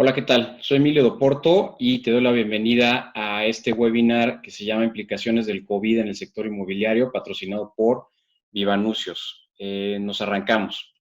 Hola, ¿qué tal? Soy Emilio Doporto y te doy la bienvenida a este webinar que se llama Implicaciones del COVID en el sector inmobiliario, patrocinado por Vivanuncios. Nos arrancamos.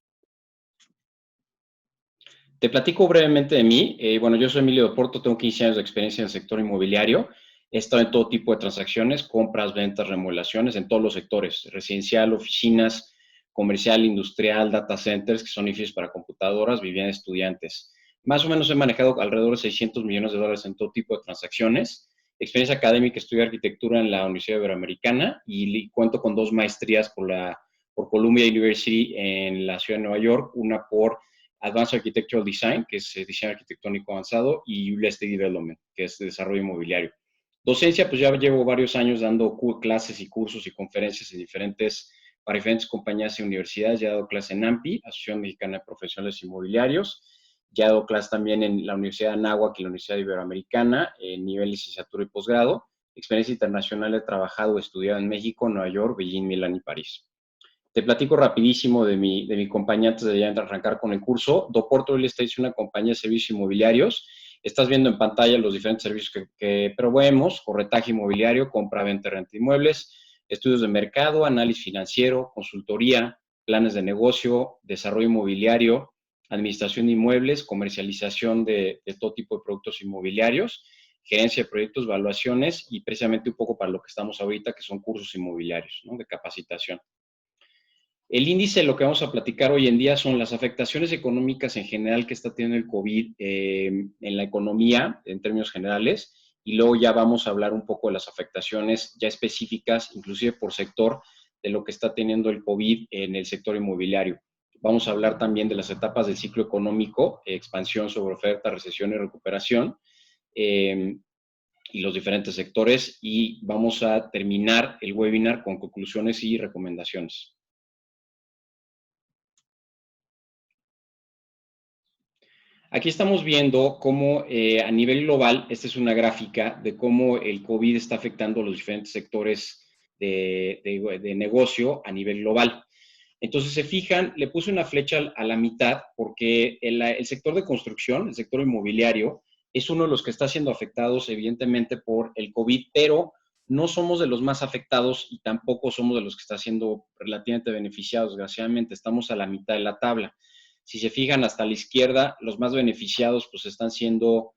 Te platico brevemente de mí. Bueno, yo soy Emilio Doporto, tengo 15 años de experiencia en el sector inmobiliario. He estado en todo tipo de transacciones, compras, ventas, remodelaciones, en todos los sectores, residencial, oficinas, comercial, industrial, data centers, que son edificios para computadoras, viviendas, estudiantes. Más o menos he manejado alrededor de 600 millones de dólares en todo tipo de transacciones. Experiencia académica, estudié arquitectura en la Universidad Iberoamericana y cuento con 2 maestrías por Columbia University en la ciudad de Nueva York, una por Advanced Architectural Design, que es diseño arquitectónico avanzado, y Real Estate Development, que es desarrollo inmobiliario. Docencia, pues ya llevo varios años dando clases y cursos y conferencias para diferentes compañías y universidades. Ya he dado clase en AMPI, Asociación Mexicana de Profesionales Inmobiliarios. Ya he dado clase también en la Universidad de Anáhuac y la Universidad Iberoamericana, en nivel licenciatura y posgrado. Experiencia internacional, he trabajado, estudiado en México, Nueva York, Beijing, Milán y París. Te platico rapidísimo de mi compañía antes de ya arrancar con el curso. Doporto Real Estate es una compañía de servicios inmobiliarios. Estás viendo en pantalla los diferentes servicios que proveemos: corretaje inmobiliario, compra, venta, renta de inmuebles, estudios de mercado, análisis financiero, consultoría, planes de negocio, desarrollo inmobiliario, administración de inmuebles, comercialización de todo tipo de productos inmobiliarios, gerencia de proyectos, valuaciones y precisamente un poco para lo que estamos ahorita, que son cursos inmobiliarios, ¿no?, de capacitación. El índice, lo que vamos a platicar hoy en día son las afectaciones económicas en general que está teniendo el COVID en la economía, en términos generales, y luego ya vamos a hablar un poco de las afectaciones ya específicas, inclusive por sector, de lo que está teniendo el COVID en el sector inmobiliario. Vamos a hablar también de las etapas del ciclo económico, expansión sobre oferta, recesión y recuperación, y los diferentes sectores, y vamos a terminar el webinar con conclusiones y recomendaciones. Aquí estamos viendo cómo a nivel global, esta es una gráfica de cómo el COVID está afectando los diferentes sectores de negocio a nivel global. Entonces, se fijan, le puse una flecha a la mitad porque el sector de construcción, el sector inmobiliario, es uno de los que está siendo afectados evidentemente por el COVID, pero no somos de los más afectados y tampoco somos de los que está siendo relativamente beneficiados. Desgraciadamente, estamos a la mitad de la tabla. Si se fijan hasta la izquierda, los más beneficiados pues están siendo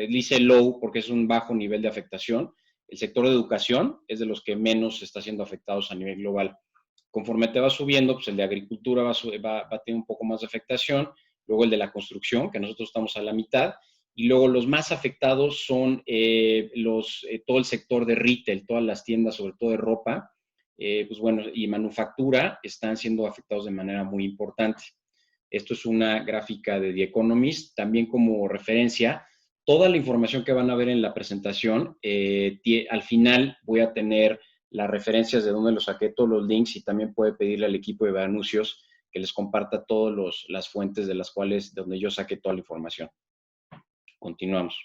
dice low porque es un bajo nivel de afectación. El sector de educación es de los que menos está siendo afectados a nivel global. Conforme te va subiendo, pues el de agricultura va a tener un poco más de afectación, luego el de la construcción, que nosotros estamos a la mitad, y luego los más afectados son todo el sector de retail, todas las tiendas, sobre todo de ropa, pues bueno, y manufactura, están siendo afectados de manera muy importante. Esto es una gráfica de The Economist, también como referencia. Toda la información que van a ver en la presentación, al final voy a tener las referencias de dónde los saqué, todos los links, y también puede pedirle al equipo de anuncios que les comparta todas las fuentes de donde yo saqué toda la información. Continuamos.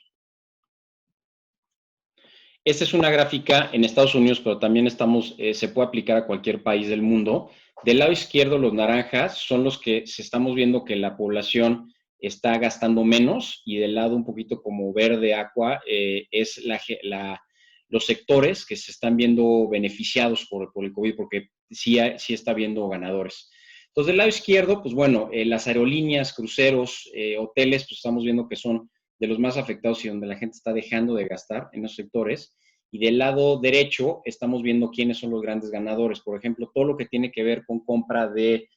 Esta es una gráfica en Estados Unidos, pero también se puede aplicar a cualquier país del mundo. Del lado izquierdo, los naranjas son los que estamos viendo que la población está gastando menos, y del lado un poquito como verde aqua es los sectores que se están viendo beneficiados por el COVID, porque sí está habiendo ganadores. Entonces, del lado izquierdo, pues bueno, las aerolíneas, cruceros, hoteles, pues estamos viendo que son de los más afectados y donde la gente está dejando de gastar en esos sectores. Y del lado derecho estamos viendo quiénes son los grandes ganadores. Por ejemplo, todo lo que tiene que ver con compra de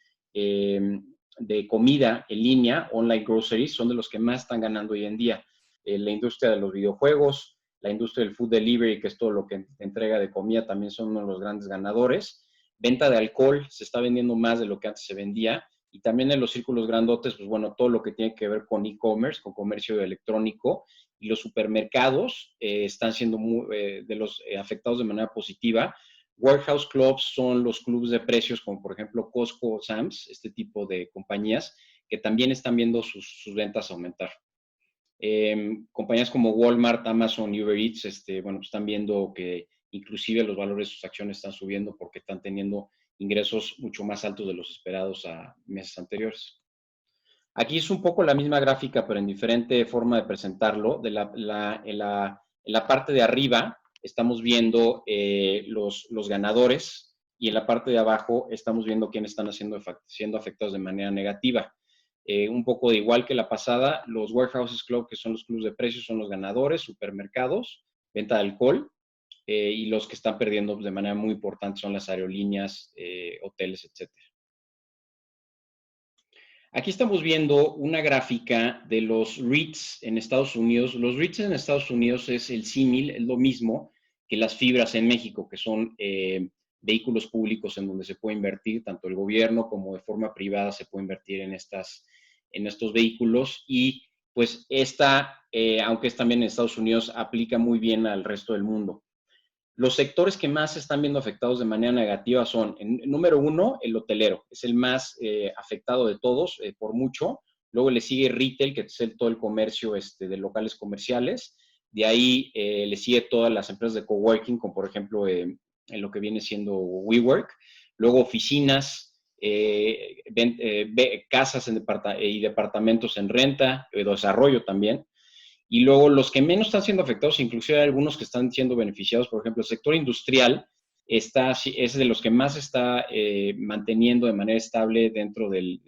comida en línea, online groceries, son de los que más están ganando hoy en día. La industria de los videojuegos, la industria del food delivery, que es todo lo que entrega de comida, también son uno de los grandes ganadores. Venta de alcohol, se está vendiendo más de lo que antes se vendía. Y también en los círculos grandotes, pues bueno, todo lo que tiene que ver con e-commerce, con comercio electrónico, y los supermercados están siendo de los afectados de manera positiva. Warehouse clubs son los clubes de precios, como por ejemplo Costco, Sam's, este tipo de compañías, que también están viendo sus ventas aumentar. Compañías como Walmart, Amazon, Uber Eats, bueno, están viendo que inclusive los valores de sus acciones están subiendo porque están teniendo ingresos mucho más altos de los esperados a meses anteriores. Aquí es un poco la misma gráfica, pero en diferente forma de presentarlo. En la parte de arriba estamos viendo los ganadores y en la parte de abajo estamos viendo quiénes están siendo afectados de manera negativa. Un poco de igual que la pasada, los warehouses club, que son los clubes de precios, son los ganadores, supermercados, venta de alcohol, y los que están perdiendo de manera muy importante son las aerolíneas, hoteles, etcétera. Aquí estamos viendo una gráfica de los REITs en Estados Unidos. Los REITs en Estados Unidos es el símil, es lo mismo que las fibras en México, que son vehículos públicos en donde se puede invertir, tanto el gobierno como de forma privada se puede invertir en estos vehículos. Y pues aunque es también en Estados Unidos, aplica muy bien al resto del mundo. Los sectores que más se están viendo afectados de manera negativa son, número uno, el hotelero. Es el más afectado de todos, por mucho. Luego le sigue retail, que es todo el comercio de locales comerciales. De ahí le sigue todas las empresas de coworking, como por ejemplo en lo que viene siendo WeWork. Luego oficinas, casas y departamentos en renta, desarrollo también. Y luego los que menos están siendo afectados, inclusive hay algunos que están siendo beneficiados, por ejemplo, el sector industrial es de los que más está manteniendo de manera estable dentro de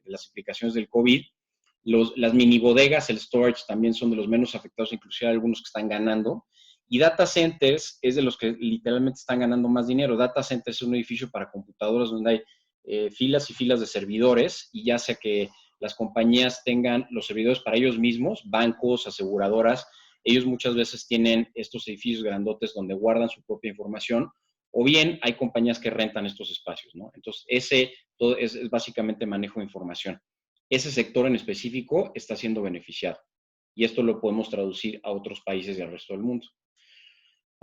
las aplicaciones del COVID. Las mini bodegas, el storage también son de los menos afectados, inclusive hay algunos que están ganando. Y data centers es de los que literalmente están ganando más dinero. Data centers es un edificio para computadoras donde hay filas y filas de servidores, y ya sea que las compañías tengan los servidores para ellos mismos, bancos, aseguradoras, ellos muchas veces tienen estos edificios grandotes donde guardan su propia información, o bien hay compañías que rentan estos espacios, ¿no? Entonces, todo es básicamente manejo de información. Ese sector en específico está siendo beneficiado, y esto lo podemos traducir a otros países y al resto del mundo.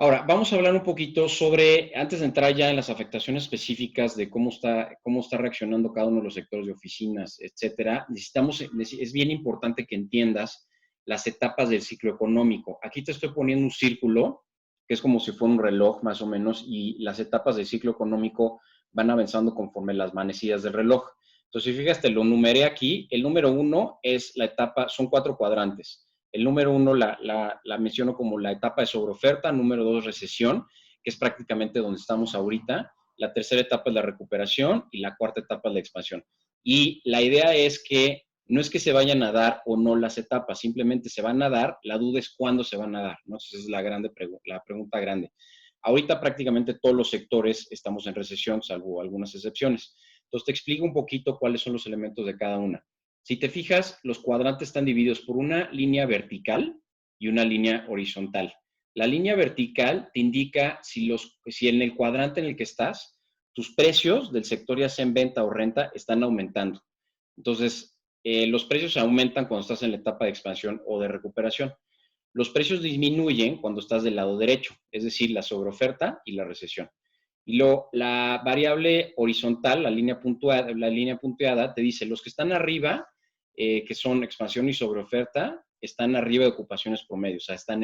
Ahora, vamos a hablar un poquito sobre, antes de entrar ya en las afectaciones específicas de cómo está reaccionando cada uno de los sectores de oficinas, etcétera, es bien importante que entiendas las etapas del ciclo económico. Aquí te estoy poniendo un círculo, que es como si fuera un reloj más o menos, y las etapas del ciclo económico van avanzando conforme las manecillas del reloj. Entonces, si fíjate, lo numeré aquí. El número 1 es la etapa, son 4 cuadrantes. El número 1 la menciono como la etapa de sobreoferta, número 2 recesión, que es prácticamente donde estamos ahorita. La tercera etapa es la recuperación y la cuarta etapa es la expansión. Y la idea es que no es que se vayan a dar o no las etapas, simplemente se van a dar, la duda es cuándo se van a dar, ¿no? Esa es la pregunta grande. Ahorita prácticamente todos los sectores estamos en recesión, salvo algunas excepciones. Entonces te explico un poquito cuáles son los elementos de cada una. Si te fijas, los cuadrantes están divididos por una línea vertical y una línea horizontal. La línea vertical te indica si en el cuadrante en el que estás, tus precios del sector, ya sea en venta o renta, están aumentando. Entonces, los precios aumentan cuando estás en la etapa de expansión o de recuperación. Los precios disminuyen cuando estás del lado derecho, es decir, la sobreoferta y la recesión. Y la variable horizontal, la línea punteada, te dice los que están arriba, que son expansión y sobreoferta, están arriba de ocupaciones promedio, o sea, están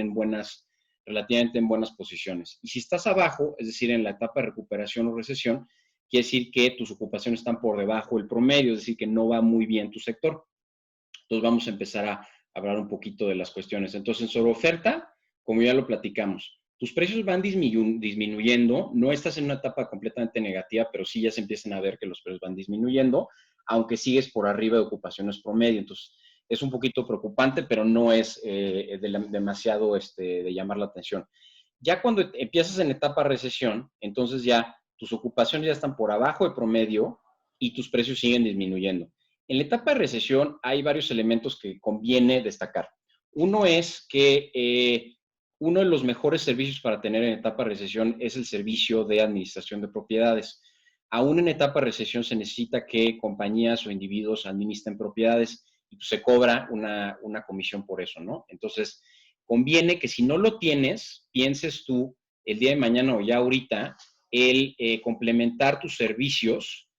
relativamente en buenas posiciones. Y si estás abajo, es decir, en la etapa de recuperación o recesión, quiere decir que tus ocupaciones están por debajo del promedio, es decir, que no va muy bien tu sector. Entonces vamos a empezar a hablar un poquito de las cuestiones. Entonces, en sobreoferta, como ya lo platicamos, tus precios van disminuyendo, no estás en una etapa completamente negativa, pero sí ya se empiezan a ver que los precios van disminuyendo, aunque sigues por arriba de ocupaciones promedio. Entonces, es un poquito preocupante, pero no es demasiado de llamar la atención. Ya cuando empiezas en etapa recesión, entonces ya tus ocupaciones ya están por abajo de promedio y tus precios siguen disminuyendo. En la etapa de recesión hay varios elementos que conviene destacar. Uno es que uno de los mejores servicios para tener en etapa de recesión es el servicio de administración de propiedades. Aún en etapa de recesión se necesita que compañías o individuos administren propiedades y pues se cobra una comisión por eso, ¿no? Entonces, conviene que si no lo tienes, pienses tú el día de mañana o ya ahorita, el complementar tus servicios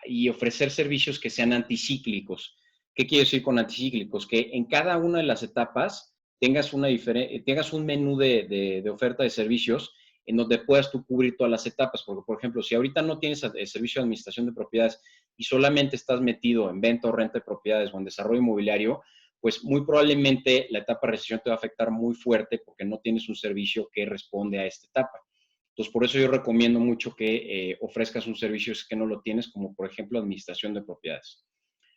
y ofrecer servicios que sean anticíclicos. ¿Qué quiere decir con anticíclicos? Que en cada una de las etapas tengas un menú de oferta de servicios en donde puedas tú cubrir todas las etapas. Porque, por ejemplo, si ahorita no tienes el servicio de administración de propiedades y solamente estás metido en venta o renta de propiedades o en desarrollo inmobiliario, pues muy probablemente la etapa de recesión te va a afectar muy fuerte porque no tienes un servicio que responde a esta etapa. Entonces, por eso yo recomiendo mucho que ofrezcas un servicio si es que no lo tienes, como por ejemplo administración de propiedades.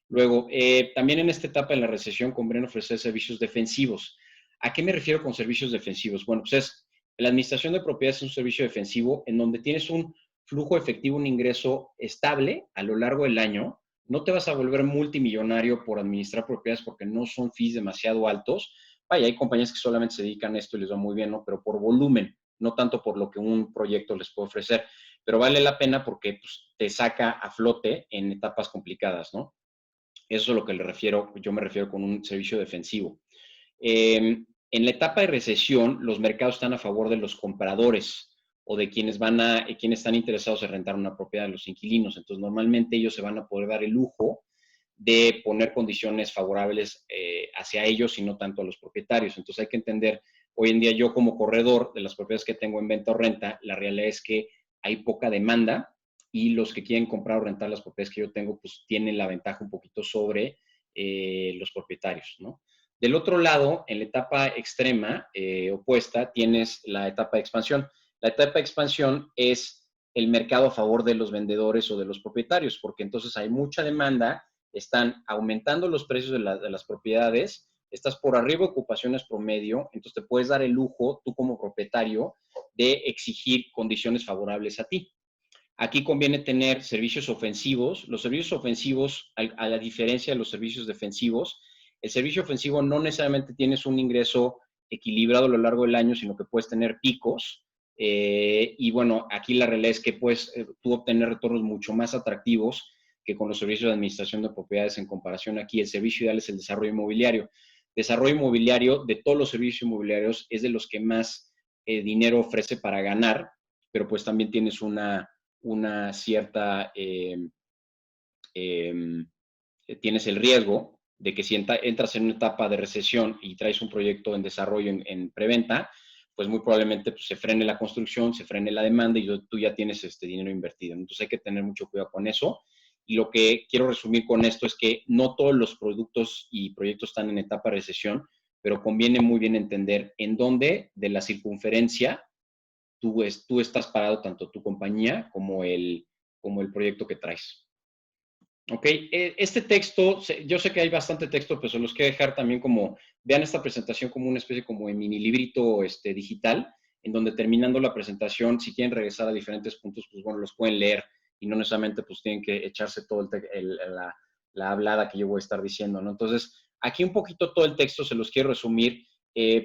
Luego, también en esta etapa de la recesión conviene ofrecer servicios defensivos. ¿A qué me refiero con servicios defensivos? Bueno, pues la administración de propiedades es un servicio defensivo en donde tienes un flujo efectivo, un ingreso estable a lo largo del año. No te vas a volver multimillonario por administrar propiedades porque no son fees demasiado altos. Vaya, hay compañías que solamente se dedican a esto y les va muy bien, ¿no? Pero por volumen, no tanto por lo que un proyecto les puede ofrecer. Pero vale la pena porque pues, te saca a flote en etapas complicadas, ¿no? Eso es a lo que yo me refiero con un servicio defensivo. En la etapa de recesión, los mercados están a favor de los compradores o de quienes están interesados en rentar una propiedad de los inquilinos. Entonces, normalmente ellos se van a poder dar el lujo de poner condiciones favorables hacia ellos y no tanto a los propietarios. Entonces, hay que entender, hoy en día yo como corredor de las propiedades que tengo en venta o renta, la realidad es que hay poca demanda y los que quieren comprar o rentar las propiedades que yo tengo, pues tienen la ventaja un poquito sobre los propietarios, ¿no? Del otro lado, en la etapa extrema opuesta, tienes la etapa de expansión. La etapa de expansión es el mercado a favor de los vendedores o de los propietarios, porque entonces hay mucha demanda, están aumentando los precios de las propiedades, estás por arriba de ocupaciones promedio, entonces te puedes dar el lujo, tú como propietario, de exigir condiciones favorables a ti. Aquí conviene tener servicios ofensivos. Los servicios ofensivos, a la diferencia de los servicios defensivos, el servicio ofensivo no necesariamente tienes un ingreso equilibrado a lo largo del año, sino que puedes tener picos. Y bueno, aquí la realidad es que puedes tú obtener retornos mucho más atractivos que con los servicios de administración de propiedades en comparación aquí. El servicio ideal es el desarrollo inmobiliario. Desarrollo inmobiliario, de todos los servicios inmobiliarios, es de los que más dinero ofrece para ganar, pero pues también tienes una cierta, tienes el riesgo de que si entras en una etapa de recesión y traes un proyecto en desarrollo en preventa, pues muy probablemente pues, se frene la construcción, se frene la demanda y tú ya tienes este dinero invertido. Entonces hay que tener mucho cuidado con eso. Y lo que quiero resumir con esto es que no todos los productos y proyectos están en etapa de recesión, pero conviene muy bien entender en dónde de la circunferencia tú estás parado, tanto tu compañía como el proyecto que traes. Ok, este texto, yo sé que hay bastante texto, pero se los quiero dejar también como, vean esta presentación como una especie como de mini librito digital, en donde terminando la presentación, si quieren regresar a diferentes puntos, pues bueno, los pueden leer y no necesariamente pues tienen que echarse todo la hablada que yo voy a estar diciendo, ¿no? Entonces, aquí un poquito todo el texto se los quiero resumir.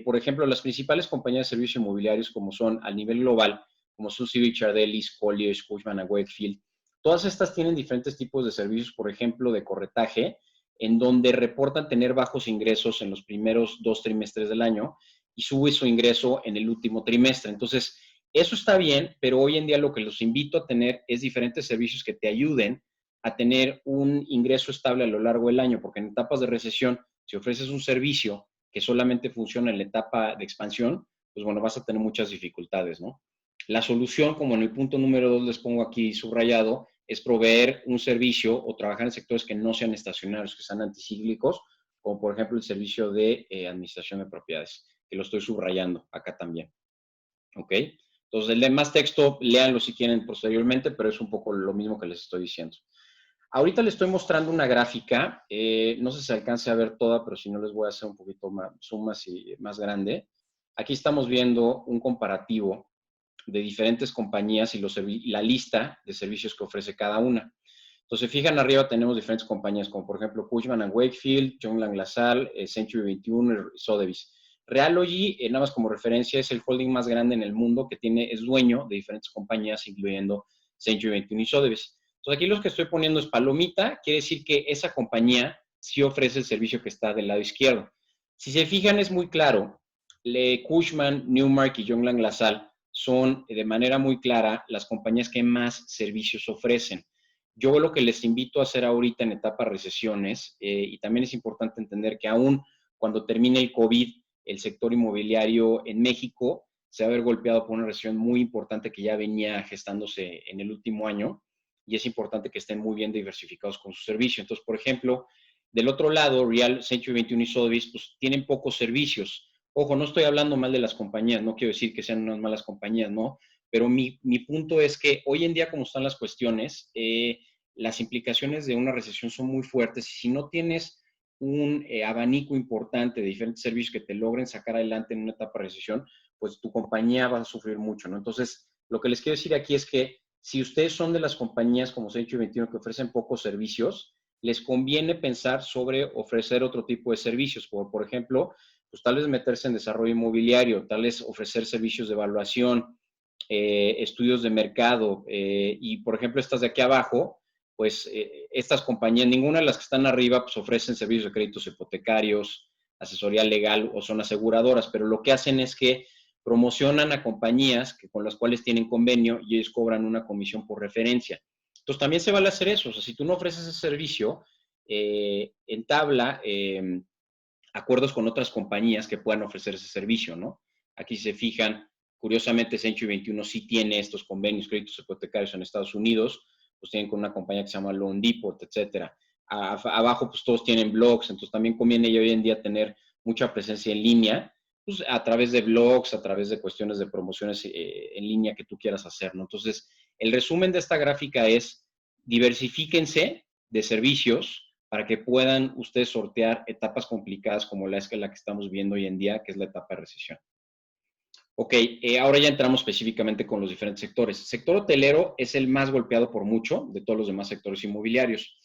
Por ejemplo, las principales compañías de servicios inmobiliarios como son a nivel global, como son CB Chardellis, Colliers, Cushman & Wakefield. Todas estas tienen diferentes tipos de servicios, por ejemplo, de corretaje, en donde reportan tener bajos ingresos en los primeros 2 trimestres del año y sube su ingreso en el último trimestre. Entonces, eso está bien, pero hoy en día lo que los invito a tener es diferentes servicios que te ayuden a tener un ingreso estable a lo largo del año, porque en etapas de recesión, si ofreces un servicio que solamente funciona en la etapa de expansión, pues bueno, vas a tener muchas dificultades, ¿no? La solución, como en el punto número 2 les pongo aquí subrayado, es proveer un servicio o trabajar en sectores que no sean estacionarios, que sean anticíclicos, como por ejemplo el servicio de administración de propiedades, que lo estoy subrayando acá también. ¿Ok? Entonces, el demás texto, léanlo si quieren posteriormente, pero es un poco lo mismo que les estoy diciendo. Ahorita les estoy mostrando una gráfica, no sé si se alcance a ver toda, pero si no les voy a hacer un poquito más, zoom más grande. Aquí estamos viendo un comparativo de diferentes compañías y la lista de servicios que ofrece cada una. Entonces, fijan arriba tenemos diferentes compañías, como por ejemplo Cushman & Wakefield, Young Lang LaSalle, Century 21, Sotheby's. Realogy, nada más como referencia, es el holding más grande en el mundo que es dueño de diferentes compañías, incluyendo Century 21 y Sotheby's. Entonces, aquí los que estoy poniendo es palomita, quiere decir que esa compañía sí ofrece el servicio que está del lado izquierdo. Si se fijan, es muy claro. Cushman, Newmark y Young Lang LaSalle son de manera muy clara las compañías que más servicios ofrecen. Yo lo que les invito a hacer ahorita en etapa de recesiones, y también es importante entender que aún cuando termine el COVID, el sector inmobiliario en México se va a ver golpeado por una recesión muy importante que ya venía gestándose en el último año. y es importante que estén muy bien diversificados con su servicio. Entonces, por ejemplo, del otro lado, Real, Century 21 y Sotheby's, pues tienen pocos servicios. Ojo, no estoy hablando mal de las compañías, no quiero decir que sean unas malas compañías, ¿no? Pero mi punto es que hoy en día, como están las cuestiones, las implicaciones de una recesión son muy fuertes y si no tienes un abanico importante de diferentes servicios que te logren sacar adelante en una etapa de recesión, pues tu compañía va a sufrir mucho, ¿no? Entonces, lo que les quiero decir aquí es que si ustedes son de las compañías como Century 21 que ofrecen pocos servicios, les conviene pensar sobre ofrecer otro tipo de servicios, por ejemplo, pues tal vez meterse en desarrollo inmobiliario, tal vez ofrecer servicios de evaluación, estudios de mercado y, por ejemplo, estas de aquí abajo, pues estas compañías, ninguna de las que están arriba, pues ofrecen servicios de créditos hipotecarios, asesoría legal o son aseguradoras, pero lo que hacen es que promocionan a compañías que, con las cuales tienen convenio y ellos cobran una comisión por referencia. Entonces también se vale hacer eso, o sea, si tú no ofreces ese servicio, entabla acuerdos con otras compañías que puedan ofrecer ese servicio, ¿no? Aquí se fijan, curiosamente Century 21 sí tiene estos convenios, créditos hipotecarios en Estados Unidos, pues tienen con una compañía que se llama Loan Depot, etcétera. Abajo pues todos tienen blogs, entonces también conviene ya hoy en día tener mucha presencia en línea, pues a través de blogs, a través de cuestiones de promociones en línea que tú quieras hacer, ¿no? Entonces, el resumen de esta gráfica es diversifíquense de servicios para que puedan ustedes sortear etapas complicadas como la que estamos viendo hoy en día, que es la etapa de recesión. Ok, ahora ya entramos específicamente con los diferentes sectores. El sector hotelero es el más golpeado por mucho de todos los demás sectores inmobiliarios.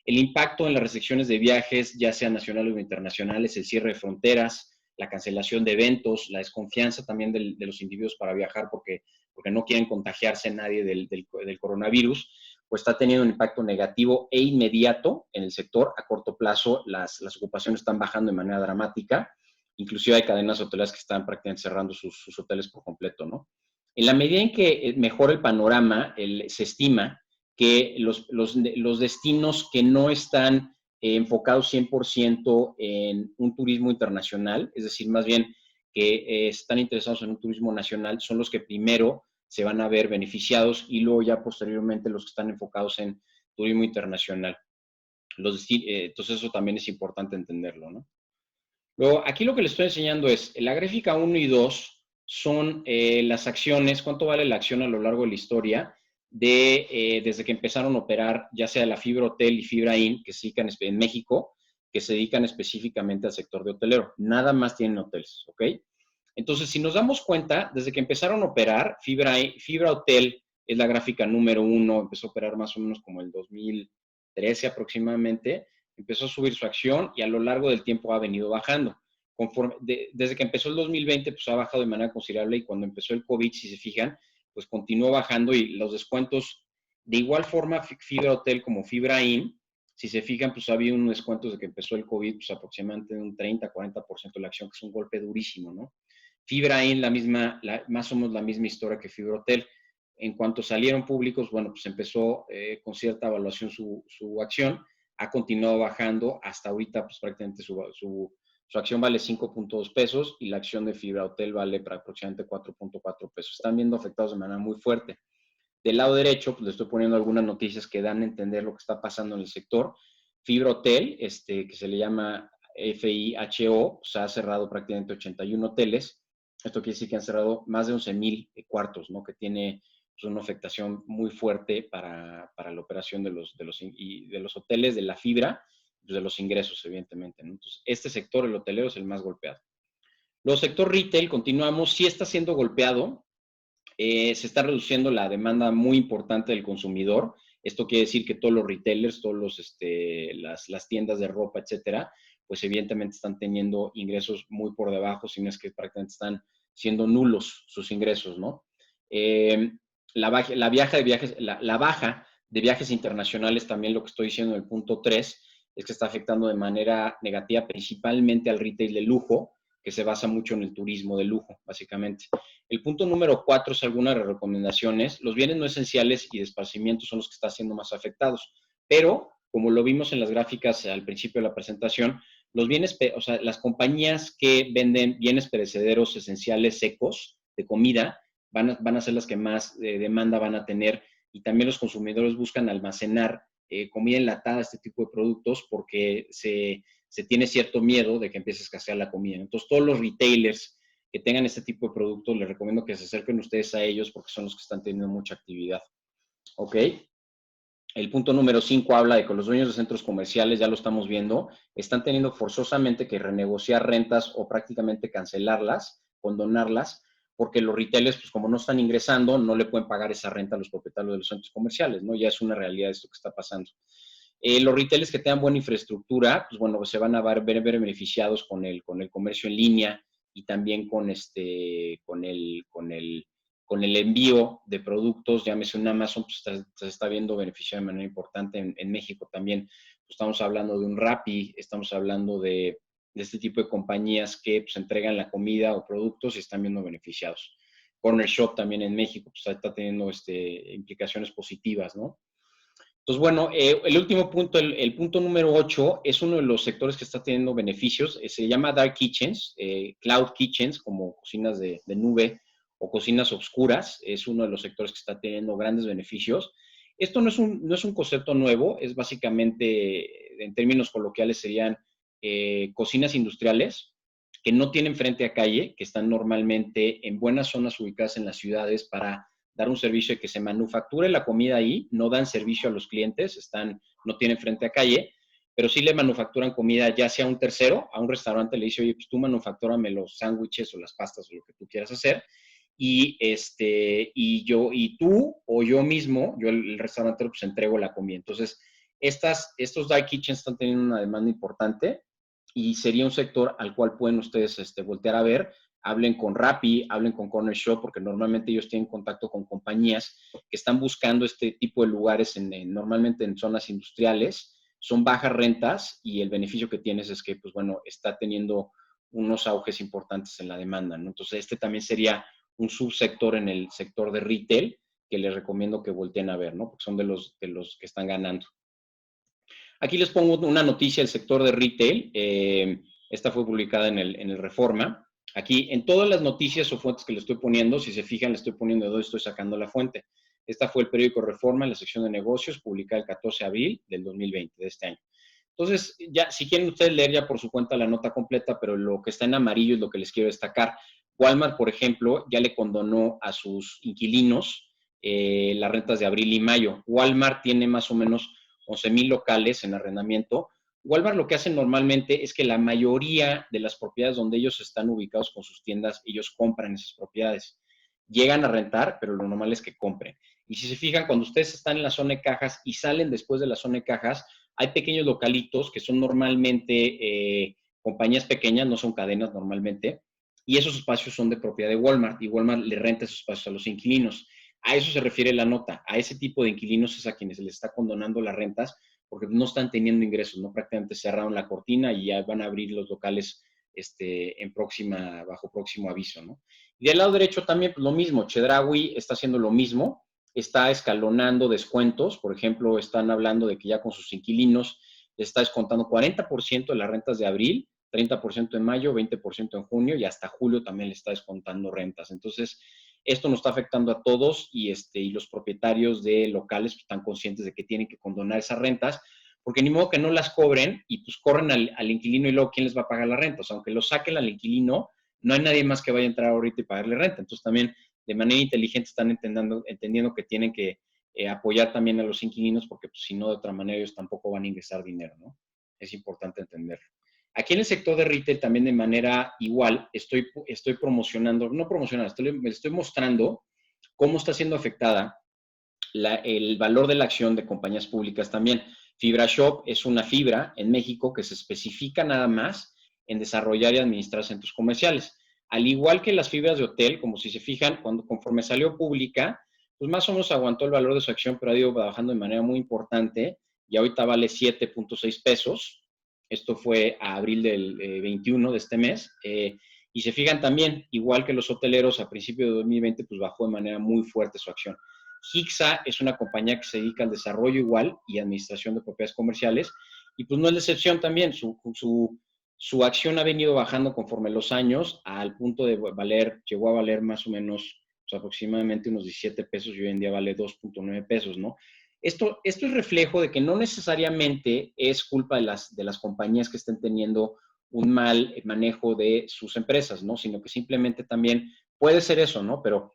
El impacto en las restricciones de viajes, ya sean nacionales o internacionales, el cierre de fronteras, la cancelación de eventos, la desconfianza también de los individuos para viajar porque no quieren contagiarse nadie del coronavirus, pues está teniendo un impacto negativo e inmediato en el sector. A corto plazo, las ocupaciones están bajando de manera dramática. Inclusive hay cadenas hoteleras que están prácticamente cerrando sus hoteles por completo, ¿no? En la medida en que mejora el panorama, se estima que los destinos que no están enfocados 100% en un turismo internacional, es decir, más bien que están interesados en un turismo nacional, son los que primero se van a ver beneficiados y luego ya posteriormente los que están enfocados en turismo internacional. Entonces eso también es importante entenderlo, ¿no? Luego, aquí lo que les estoy enseñando es, la gráfica 1 y 2 son las acciones, cuánto vale la acción a lo largo de la historia, desde que empezaron a operar, ya sea la Fibra Hotel y Fibra Inn, que se dedican en México, que se dedican específicamente al sector de hotelero. Nada más tienen hoteles, ¿ok? Entonces, si nos damos cuenta, desde que empezaron a operar, Fibra Hotel es la gráfica número 1, empezó a operar más o menos como el 2013 aproximadamente, empezó a subir su acción y a lo largo del tiempo ha venido bajando. Desde que empezó el 2020, pues ha bajado de manera considerable y cuando empezó el COVID, si se fijan, pues continuó bajando y los descuentos, de igual forma, Fibra Hotel como Fibra Inn, si se fijan, pues ha habido unos descuentos desde que empezó el COVID, pues aproximadamente de un 30-40% de la acción, que es un golpe durísimo, ¿no? Fibra Inn, más o menos la misma historia que Fibra Hotel. En cuanto salieron públicos, bueno, pues empezó con cierta evaluación su acción, ha continuado bajando hasta ahorita, pues prácticamente su acción vale 5.2 pesos y la acción de Fibra Hotel vale aproximadamente 4.4 pesos. Están viendo afectados de manera muy fuerte. Del lado derecho, pues les estoy poniendo algunas noticias que dan a entender lo que está pasando en el sector. Fibra Hotel, que se le llama FIHO, pues ha cerrado prácticamente 81 hoteles. Esto quiere decir que han cerrado más de 11,000 cuartos, ¿no? Que tiene pues, una afectación muy fuerte para la operación de los hoteles, de la fibra, pues, de los ingresos, evidentemente, ¿no? Entonces, este sector, el hotelero, es el más golpeado. Luego, sector retail, continuamos, sí está siendo golpeado, se está reduciendo la demanda muy importante del consumidor. Esto quiere decir que todos los retailers, las tiendas de ropa, etcétera, pues evidentemente están teniendo ingresos muy por debajo, si no es que prácticamente están siendo nulos sus ingresos, ¿no? La baja de viajes internacionales, también lo que estoy diciendo en el punto 3, es que está afectando de manera negativa principalmente al retail de lujo, que se basa mucho en el turismo de lujo, básicamente. El punto número 4 es algunas recomendaciones. Los bienes no esenciales y de esparcimiento son los que están siendo más afectados, pero como lo vimos en las gráficas al principio de la presentación, las compañías que venden bienes perecederos esenciales secos de comida van a ser las que más demanda van a tener y también los consumidores buscan almacenar comida enlatada, este tipo de productos, porque se tiene cierto miedo de que empiece a escasear la comida. Entonces, todos los retailers que tengan este tipo de productos, les recomiendo que se acerquen ustedes a ellos porque son los que están teniendo mucha actividad. ¿Ok? El punto número 5 habla de que los dueños de centros comerciales, ya lo estamos viendo, están teniendo forzosamente que renegociar rentas o prácticamente cancelarlas, condonarlas, porque los retailers, pues como no están ingresando, no le pueden pagar esa renta a los propietarios de los centros comerciales, ¿no? Ya es una realidad esto que está pasando. Los retailers que tengan buena infraestructura, pues bueno, se van a ver beneficiados con el comercio en línea y también con el envío de productos, llámese un Amazon, pues se está viendo beneficiado de manera importante en México también. Pues estamos hablando de un Rappi, estamos hablando de este tipo de compañías que pues, entregan la comida o productos y están viendo beneficiados. Corner Shop también en México pues, está teniendo implicaciones positivas, ¿no? Entonces, bueno, el último punto, el punto número 8, es uno de los sectores que está teniendo beneficios. Se llama Dark Kitchens, Cloud Kitchens, como cocinas de nube o cocinas oscuras. Es uno de los sectores que está teniendo grandes beneficios. Esto no es un concepto nuevo, es básicamente, en términos coloquiales, serían cocinas industriales que no tienen frente a calle, que están normalmente en buenas zonas ubicadas en las ciudades para dar un servicio de que se manufacture la comida ahí, no dan servicio a los clientes, no tienen frente a calle, pero sí le manufacturan comida ya sea a un tercero, a un restaurante le dice, oye, pues tú manufactúrame los sándwiches o las pastas o lo que tú quieras hacer, y tú o yo mismo, yo el restaurante pues entrego la comida. Entonces, estos dark kitchens están teniendo una demanda importante y sería un sector al cual pueden ustedes voltear a ver. Hablen con Rappi, hablen con Corner Shop, porque normalmente ellos tienen contacto con compañías que están buscando este tipo de lugares normalmente en zonas industriales. Son bajas rentas y el beneficio que tienes es que, pues bueno, está teniendo unos auges importantes en la demanda, ¿no? Entonces, también sería un subsector en el sector de retail que les recomiendo que volteen a ver, ¿no? Porque son de los que están ganando. Aquí les pongo una noticia del sector de retail. Esta fue publicada en el Reforma. Aquí, en todas las noticias o fuentes que le estoy poniendo, si se fijan, le estoy poniendo de dónde estoy sacando la fuente. Esta fue el periódico Reforma en la sección de negocios, publicada el 14 de abril del 2020, de este año. Entonces, ya, si quieren ustedes leer ya por su cuenta la nota completa, pero lo que está en amarillo es lo que les quiero destacar. Walmart, por ejemplo, ya le condonó a sus inquilinos las rentas de abril y mayo. Walmart tiene más o menos 11,000 locales en arrendamiento. Walmart lo que hace normalmente es que la mayoría de las propiedades donde ellos están ubicados con sus tiendas, ellos compran esas propiedades. Llegan a rentar, pero lo normal es que compren. Y si se fijan, cuando ustedes están en la zona de cajas y salen después de la zona de cajas, hay pequeños localitos que son normalmente compañías pequeñas, no son cadenas normalmente, y esos espacios son de propiedad de Walmart, y Walmart le renta esos espacios a los inquilinos. A eso se refiere la nota, a ese tipo de inquilinos es a quienes se les está condonando las rentas porque no están teniendo ingresos, ¿no? Prácticamente cerraron la cortina y ya van a abrir los locales bajo próximo aviso, ¿no? Y del lado derecho también pues, lo mismo, Chedraui está haciendo lo mismo, está escalonando descuentos, por ejemplo, están hablando de que ya con sus inquilinos está descontando 40% de las rentas de abril, 30% en mayo, 20% en junio y hasta julio también le está descontando rentas. Entonces, esto nos está afectando a todos y los propietarios de locales pues, están conscientes de que tienen que condonar esas rentas, porque ni modo que no las cobren y pues corren al inquilino y luego ¿quién les va a pagar la renta? O sea, aunque lo saquen al inquilino, no hay nadie más que vaya a entrar ahorita y pagarle renta. Entonces también de manera inteligente están entendiendo que tienen que apoyar también a los inquilinos porque pues, si no, de otra manera ellos tampoco van a ingresar dinero, ¿no? Es importante entenderlo. Aquí en el sector de retail también de manera igual estoy promocionando, no promocionando, estoy mostrando cómo está siendo afectada el valor de la acción de compañías públicas también. FibraShop es una fibra en México que se especifica nada más en desarrollar y administrar centros comerciales. Al igual que las fibras de hotel, como si se fijan, conforme salió pública, pues más o menos aguantó el valor de su acción, pero ha ido bajando de manera muy importante y ahorita vale 7.6 pesos. Esto fue a abril del 21 de este mes. Y se fijan también, igual que los hoteleros, a principio de 2020, pues bajó de manera muy fuerte su acción. HIXA es una compañía que se dedica al desarrollo igual y administración de propiedades comerciales, y pues no es la excepción también. Su acción ha venido bajando conforme los años, al punto de llegó a valer más o menos sea, aproximadamente unos 17 pesos y hoy en día vale 2.9 pesos, ¿no? Esto es reflejo de que no necesariamente es culpa de las compañías que estén teniendo un mal manejo de sus empresas, ¿no? Sino que simplemente también puede ser eso, ¿no? Pero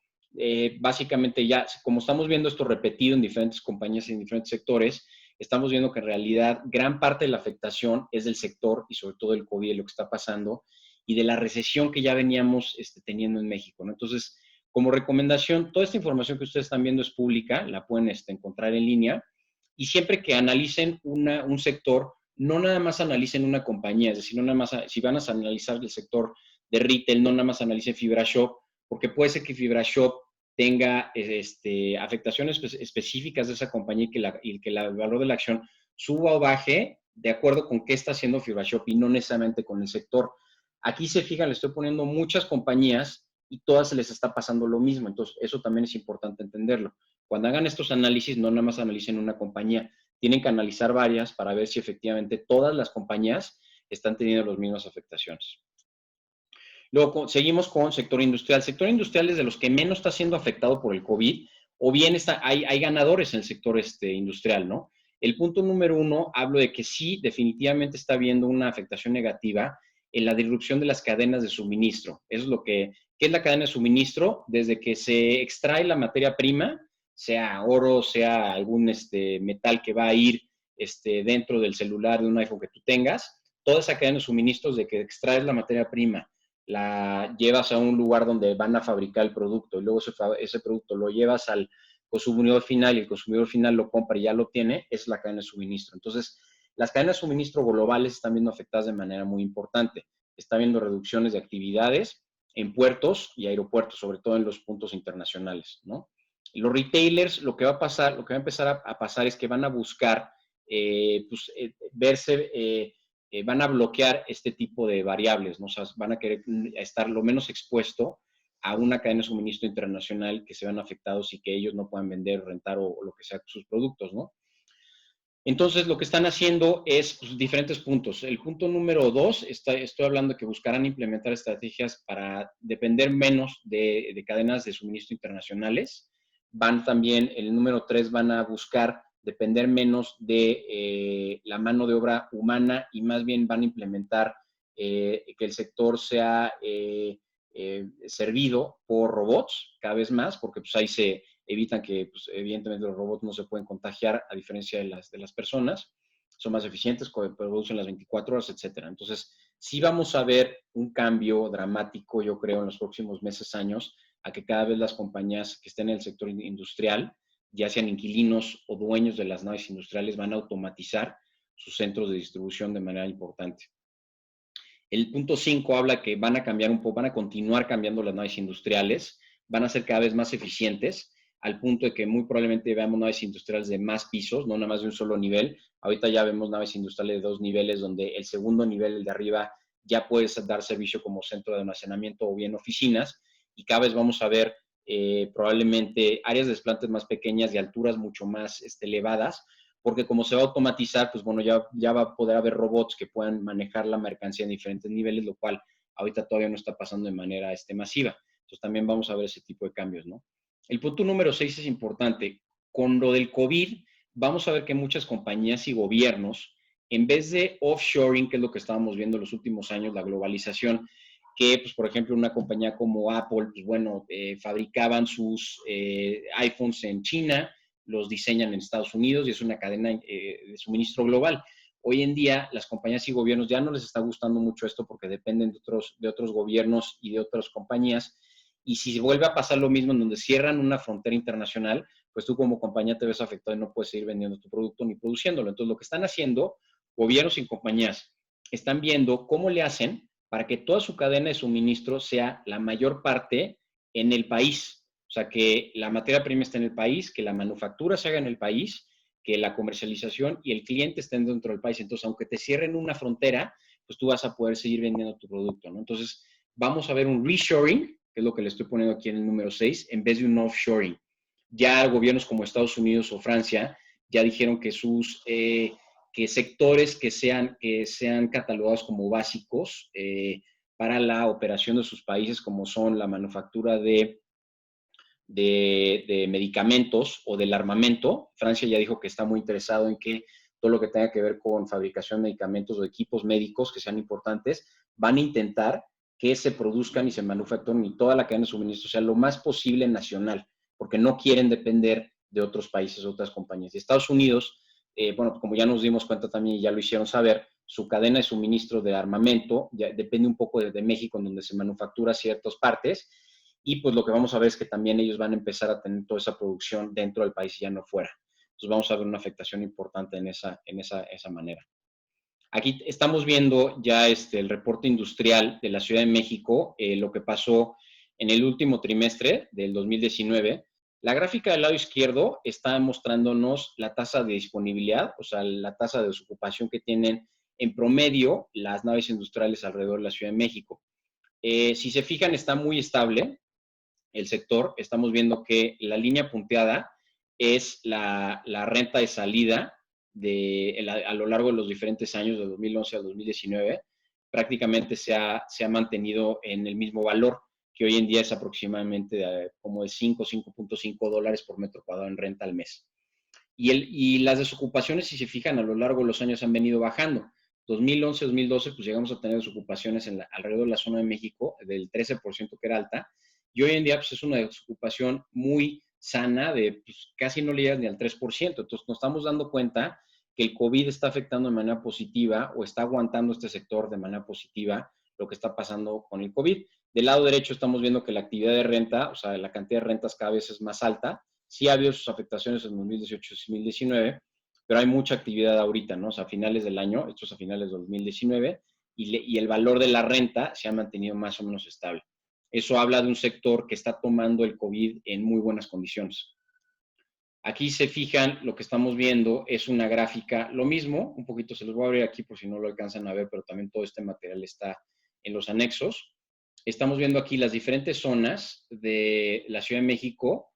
básicamente ya, como estamos viendo esto repetido en diferentes compañías y en diferentes sectores, estamos viendo que en realidad gran parte de la afectación es del sector y sobre todo del COVID, de lo que está pasando, y de la recesión que ya veníamos teniendo en México, ¿no? Entonces, como recomendación, toda esta información que ustedes están viendo es pública, la pueden encontrar en línea, y siempre que analicen un sector, no nada más analicen una compañía, es decir, no nada más, si van a analizar el sector de retail, no nada más analicen FibraShop, porque puede ser que FibraShop tenga afectaciones específicas de esa compañía y que el valor de la acción suba o baje de acuerdo con qué está haciendo FibraShop y no necesariamente con el sector. Aquí se fijan, le estoy poniendo muchas compañías y todas se les está pasando lo mismo. Entonces, eso también es importante entenderlo. Cuando hagan estos análisis, no nada más analicen una compañía, tienen que analizar varias para ver si efectivamente todas las compañías están teniendo las mismas afectaciones. Luego seguimos con sector industrial. El sector industrial es de los que menos está siendo afectado por el COVID, o bien hay ganadores en el sector industrial, ¿no? El punto número uno, hablo de que sí, definitivamente está habiendo una afectación negativa en la disrupción de las cadenas de suministro. Eso es ¿qué es la cadena de suministro? Desde que se extrae la materia prima, sea oro, sea algún metal que va a ir dentro del celular de un iPhone que tú tengas, toda esa cadena de suministros de que extraes la materia prima, la llevas a un lugar donde van a fabricar el producto y luego ese producto lo llevas al consumidor final y el consumidor final lo compra y ya lo tiene, es la cadena de suministro. Entonces, las cadenas de suministro globales están viendo afectadas de manera muy importante. Está habiendo reducciones de actividades en puertos y aeropuertos, sobre todo en los puntos internacionales, ¿no? Los retailers, lo que va a empezar a pasar es que van a buscar verse van a bloquear este tipo de variables, ¿no? O sea, van a querer estar lo menos expuesto a una cadena de suministro internacional que se vean afectados y que ellos no puedan vender, rentar o lo que sea sus productos, ¿no? Entonces, lo que están haciendo es pues, diferentes puntos. El punto número 2, estoy hablando de que buscarán implementar estrategias para depender menos de cadenas de suministro internacionales. Van también, el número 3, van a buscar depender menos de la mano de obra humana y más bien van a implementar que el sector sea servido por robots cada vez más, porque pues ahí se evitan que, pues, evidentemente, los robots no se pueden contagiar a diferencia de las personas, son más eficientes, producen las 24 horas, etcétera. Entonces, sí vamos a ver un cambio dramático, yo creo, en los próximos meses, años, a que cada vez las compañías que estén en el sector industrial, ya sean inquilinos o dueños de las naves industriales, van a automatizar sus centros de distribución de manera importante. El punto 5 habla que van a cambiar un poco, van a continuar cambiando las naves industriales, van a ser cada vez más eficientes, al punto de que muy probablemente veamos naves industriales de más pisos, no nada más de un solo nivel. Ahorita ya vemos naves industriales de 2 niveles, donde el segundo nivel, el de arriba, ya puede dar servicio como centro de almacenamiento o bien oficinas, y cada vez vamos a ver probablemente áreas de desplantes más pequeñas y alturas mucho más elevadas, porque como se va a automatizar, pues bueno, ya va a poder haber robots que puedan manejar la mercancía en diferentes niveles, lo cual ahorita todavía no está pasando de manera masiva. Entonces también vamos a ver ese tipo de cambios, ¿no? El punto número 6 es importante. Con lo del COVID, vamos a ver que muchas compañías y gobiernos, en vez de offshoring, que es lo que estábamos viendo en los últimos años, la globalización, que, pues, por ejemplo, una compañía como Apple, pues bueno, fabricaban sus iPhones en China, los diseñan en Estados Unidos y es una cadena de suministro global. Hoy en día las compañías y gobiernos ya no les está gustando mucho esto porque dependen de otros gobiernos y de otras compañías. Y si vuelve a pasar lo mismo en donde cierran una frontera internacional, pues tú como compañía te ves afectado y no puedes seguir vendiendo tu producto ni produciéndolo. Entonces lo que están haciendo gobiernos y compañías están viendo cómo le hacen para que toda su cadena de suministro sea la mayor parte en el país. O sea, que la materia prima esté en el país, que la manufactura se haga en el país, que la comercialización y el cliente estén dentro del país. Entonces, aunque te cierren una frontera, pues tú vas a poder seguir vendiendo tu producto, ¿no? Entonces, vamos a ver un reshoring, que es lo que le estoy poniendo aquí en el número 6, en vez de un offshoring. Ya gobiernos como Estados Unidos o Francia ya dijeron que que sectores que sean catalogados como básicos para la operación de sus países, como son la manufactura de de medicamentos o del armamento. Francia ya dijo que está muy interesado en que todo lo que tenga que ver con fabricación de medicamentos o equipos médicos que sean importantes, van a intentar que se produzcan y se manufacturen y toda la cadena de suministro sea lo más posible nacional, porque no quieren depender de otros países, otras compañías. Y Estados Unidos, bueno, como ya nos dimos cuenta también y ya lo hicieron saber, su cadena de suministro de armamento ya depende un poco de México, en donde se manufactura ciertas partes, y pues lo que vamos a ver es que también ellos van a empezar a tener toda esa producción dentro del país y ya no fuera. Entonces vamos a ver una afectación importante en esa manera. Aquí estamos viendo ya el reporte industrial de la Ciudad de México, lo que pasó en el último trimestre del 2019. La gráfica del lado izquierdo está mostrándonos la tasa de disponibilidad, o sea, la tasa de desocupación que tienen en promedio las naves industriales alrededor de la Ciudad de México. Si se fijan, está muy estable el sector. Estamos viendo que la línea punteada es la renta de salida a lo largo de los diferentes años, de 2011 al 2019, prácticamente se ha mantenido en el mismo valor, que hoy en día es aproximadamente como de 5.5 dólares por metro cuadrado en renta al mes. Y las desocupaciones, si se fijan, a lo largo de los años han venido bajando. 2011-2012, pues llegamos a tener desocupaciones alrededor de la zona de México del 13%, que era alta, y hoy en día pues, es una desocupación muy sana de pues, casi no le llega ni al 3%. Entonces nos estamos dando cuenta que el COVID está afectando de manera positiva o está aguantando este sector de manera positiva lo que está pasando con el COVID. Del lado derecho estamos viendo que la actividad de renta, o sea, la cantidad de rentas cada vez es más alta. Sí ha habido sus afectaciones en 2018 y 2019, pero hay mucha actividad ahorita, ¿no? O sea, a finales del año, esto es a finales de 2019, y el valor de la renta se ha mantenido más o menos estable. Eso habla de un sector que está tomando el COVID en muy buenas condiciones. Aquí se fijan, lo que estamos viendo es una gráfica, lo mismo, un poquito se los voy a abrir aquí por si no lo alcanzan a ver, pero también todo este material está en los anexos. Estamos viendo aquí las diferentes zonas de la Ciudad de México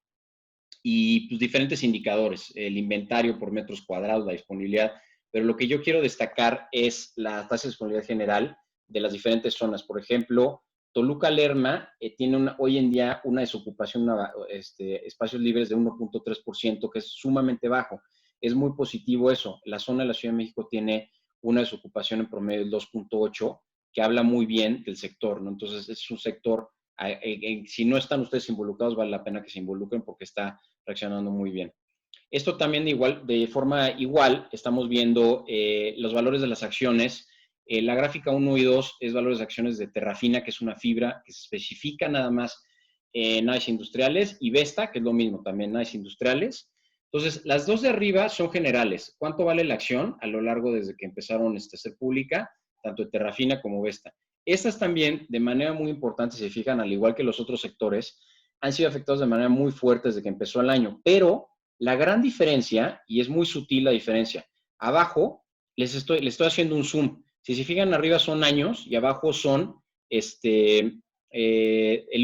y pues, diferentes indicadores, el inventario por metros cuadrados, la disponibilidad, pero lo que yo quiero destacar es la tasa de disponibilidad general de las diferentes zonas. Por ejemplo, Toluca Lerma tiene hoy en día una desocupación, espacios libres de 1.3%, que es sumamente bajo. Es muy positivo eso. La zona de la Ciudad de México tiene una desocupación en promedio del 2.8, que habla muy bien del sector, ¿no? Entonces, es un sector, si no están ustedes involucrados, vale la pena que se involucren porque está reaccionando muy bien. Esto también de forma igual, estamos viendo los valores de las acciones. La gráfica 1 y 2 es valores de acciones de Terrafina, que es una fibra que se especifica nada más en naves industriales, y Vesta, que es lo mismo, también naves industriales. Entonces, las dos de arriba son generales. ¿Cuánto vale la acción a lo largo desde que empezaron a ser pública, tanto de Terrafina como Vesta? Estas también, de manera muy importante, si se fijan, al igual que los otros sectores, han sido afectados de manera muy fuerte desde que empezó el año. Pero la gran diferencia, y es muy sutil la diferencia, abajo les estoy haciendo un zoom. Si se fijan, arriba son años y abajo son el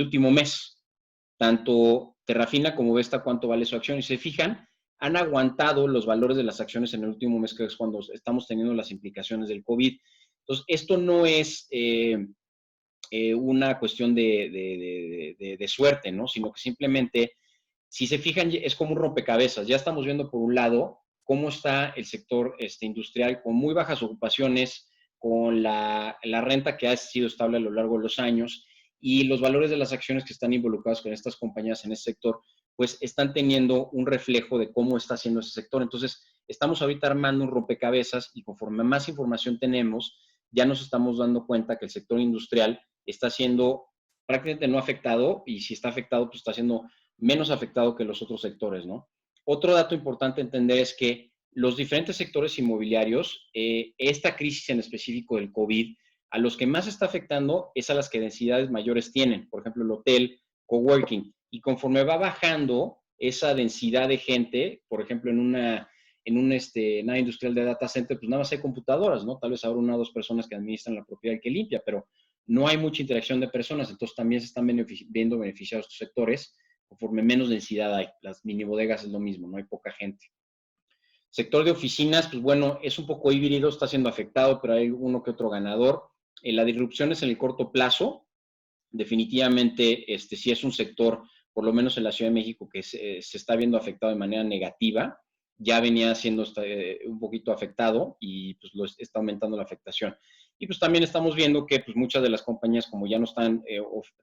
último mes. Tanto Terrafina como Vesta, cuánto vale su acción. Y se fijan, han aguantado los valores de las acciones en el último mes, que es cuando estamos teniendo las implicaciones del COVID. Entonces, esto no es una cuestión de suerte, ¿no? Sino que simplemente, si se fijan, es como un rompecabezas. Ya estamos viendo por un lado cómo está el sector industrial con muy bajas ocupaciones, con la renta que ha sido estable a lo largo de los años, y los valores de las acciones que están involucradas con estas compañías en ese sector, pues están teniendo un reflejo de cómo está haciendo ese sector. Entonces, estamos ahorita armando un rompecabezas y conforme más información tenemos, ya nos estamos dando cuenta que el sector industrial está siendo prácticamente no afectado, y si está afectado, pues está siendo menos afectado que los otros sectores, ¿no? Otro dato importante a entender es que los diferentes sectores inmobiliarios, esta crisis en específico del COVID, a los que más está afectando es a las que densidades mayores tienen, por ejemplo, el hotel, coworking, y conforme va bajando esa densidad de gente, por ejemplo, en una industrial de data center, pues nada más hay computadoras, ¿no? Tal vez habrá una o dos personas que administran la propiedad y que limpia, pero no hay mucha interacción de personas, entonces también se están viendo beneficiados estos sectores conforme menos densidad hay. Las mini bodegas es lo mismo, no hay poca gente. Sector de oficinas, pues bueno, es un poco híbrido, está siendo afectado, pero hay uno que otro ganador. La disrupción es en el corto plazo. Definitivamente, sí es un sector por lo menos en la Ciudad de México, que se está viendo afectado de manera negativa. Ya venía siendo un poquito afectado y pues está aumentando la afectación. Y pues también estamos viendo que pues muchas de las compañías, como ya no están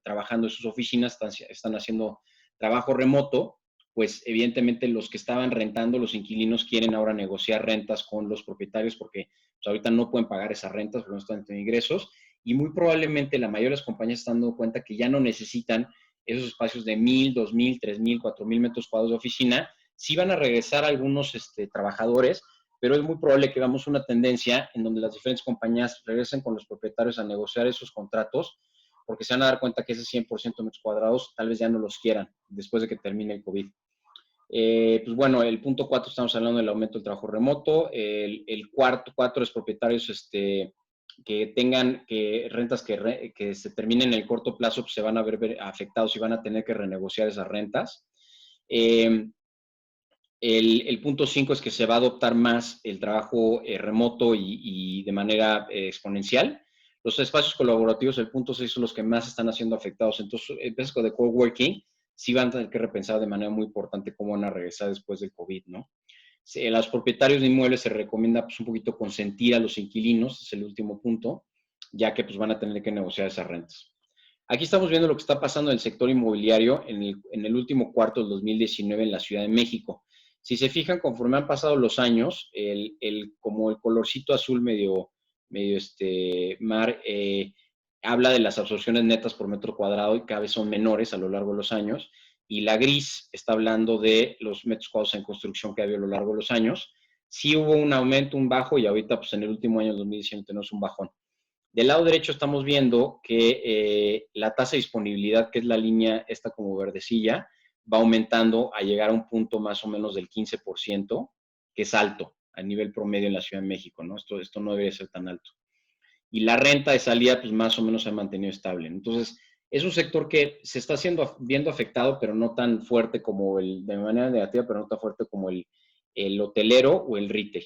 trabajando en sus oficinas, están haciendo trabajo remoto, pues evidentemente los que estaban rentando, los inquilinos, quieren ahora negociar rentas con los propietarios porque pues, ahorita no pueden pagar esas rentas porque no están teniendo ingresos, y muy probablemente la mayoría de las compañías están dando cuenta que ya no necesitan esos espacios de 1,000, 2,000, 3,000, 4,000 metros cuadrados de oficina. Sí van a regresar algunos trabajadores, pero es muy probable que veamos una tendencia en donde las diferentes compañías regresen con los propietarios a negociar esos contratos, porque se van a dar cuenta que ese 100% de metros cuadrados tal vez ya no los quieran después de que termine el COVID. Pues bueno, el punto 4 estamos hablando del aumento del trabajo remoto. El cuarto 4 es propietarios que tengan rentas que se terminen en el corto plazo, pues se van a ver afectados y van a tener que renegociar esas rentas. El punto 5 es que se va a adoptar más el trabajo remoto y de manera exponencial. Los espacios colaborativos, el punto 6, son los que más están siendo afectados. Entonces, empresas de coworking sí van a tener que repensar de manera muy importante cómo van a regresar después del COVID, ¿no? A los propietarios de inmuebles se recomienda pues, un poquito consentir a los inquilinos, es el último punto, ya que pues, van a tener que negociar esas rentas. Aquí estamos viendo lo que está pasando en el sector inmobiliario en el último cuarto del 2019 en la Ciudad de México. Si se fijan, conforme han pasado los años, como el colorcito azul medio mar, habla de las absorciones netas por metro cuadrado y cada vez son menores a lo largo de los años. Y la gris está hablando de los metros cuadrados en construcción que ha habido a lo largo de los años. Sí hubo un aumento, un bajo, y ahorita pues en el último año, 2019, tenemos un bajón. Del lado derecho estamos viendo que la tasa de disponibilidad, que es la línea esta como verdecilla, va aumentando a llegar a un punto más o menos del 15%, que es alto a nivel promedio en la Ciudad de México, ¿no? Esto no debería ser tan alto. Y la renta de salida, pues más o menos se ha mantenido estable. Entonces, es un sector que se está viendo afectado, pero no tan fuerte como de manera negativa, pero no tan fuerte como el hotelero o el retail.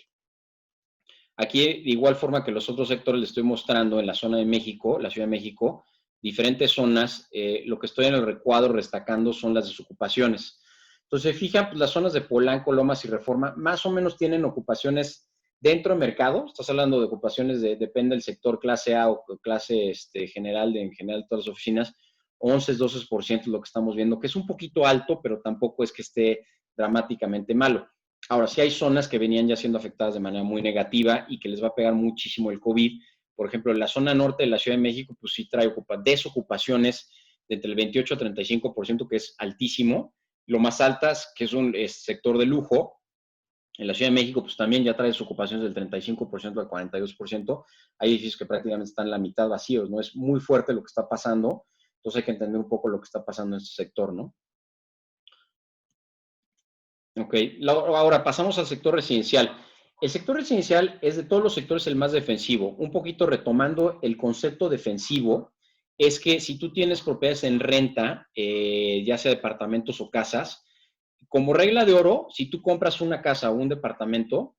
Aquí, de igual forma que los otros sectores, les estoy mostrando en la zona de México, la Ciudad de México, diferentes zonas. Lo que estoy en el recuadro destacando son las desocupaciones. Entonces, fijan, pues, las zonas de Polanco, Lomas y Reforma más o menos tienen ocupaciones dentro del mercado. Estás hablando de ocupaciones, depende del sector, clase A o clase general, en general todas las oficinas, 11-12% es lo que estamos viendo, que es un poquito alto, pero tampoco es que esté dramáticamente malo. Ahora, sí hay zonas que venían ya siendo afectadas de manera muy negativa y que les va a pegar muchísimo el COVID. Por ejemplo, en la zona norte de la Ciudad de México, pues sí trae desocupaciones de entre el 28 a 35%, que es altísimo. Lo más altas, que es un sector de lujo. En la Ciudad de México, pues también ya trae desocupaciones del 35% al 42%. Hay edificios que prácticamente están la mitad vacíos, ¿no? Es muy fuerte lo que está pasando. Entonces hay que entender un poco lo que está pasando en este sector, ¿no? Ok, ahora pasamos al sector residencial. El sector residencial es de todos los sectores el más defensivo. Un poquito retomando el concepto defensivo, es que si tú tienes propiedades en renta, ya sea departamentos o casas, como regla de oro, si tú compras una casa o un departamento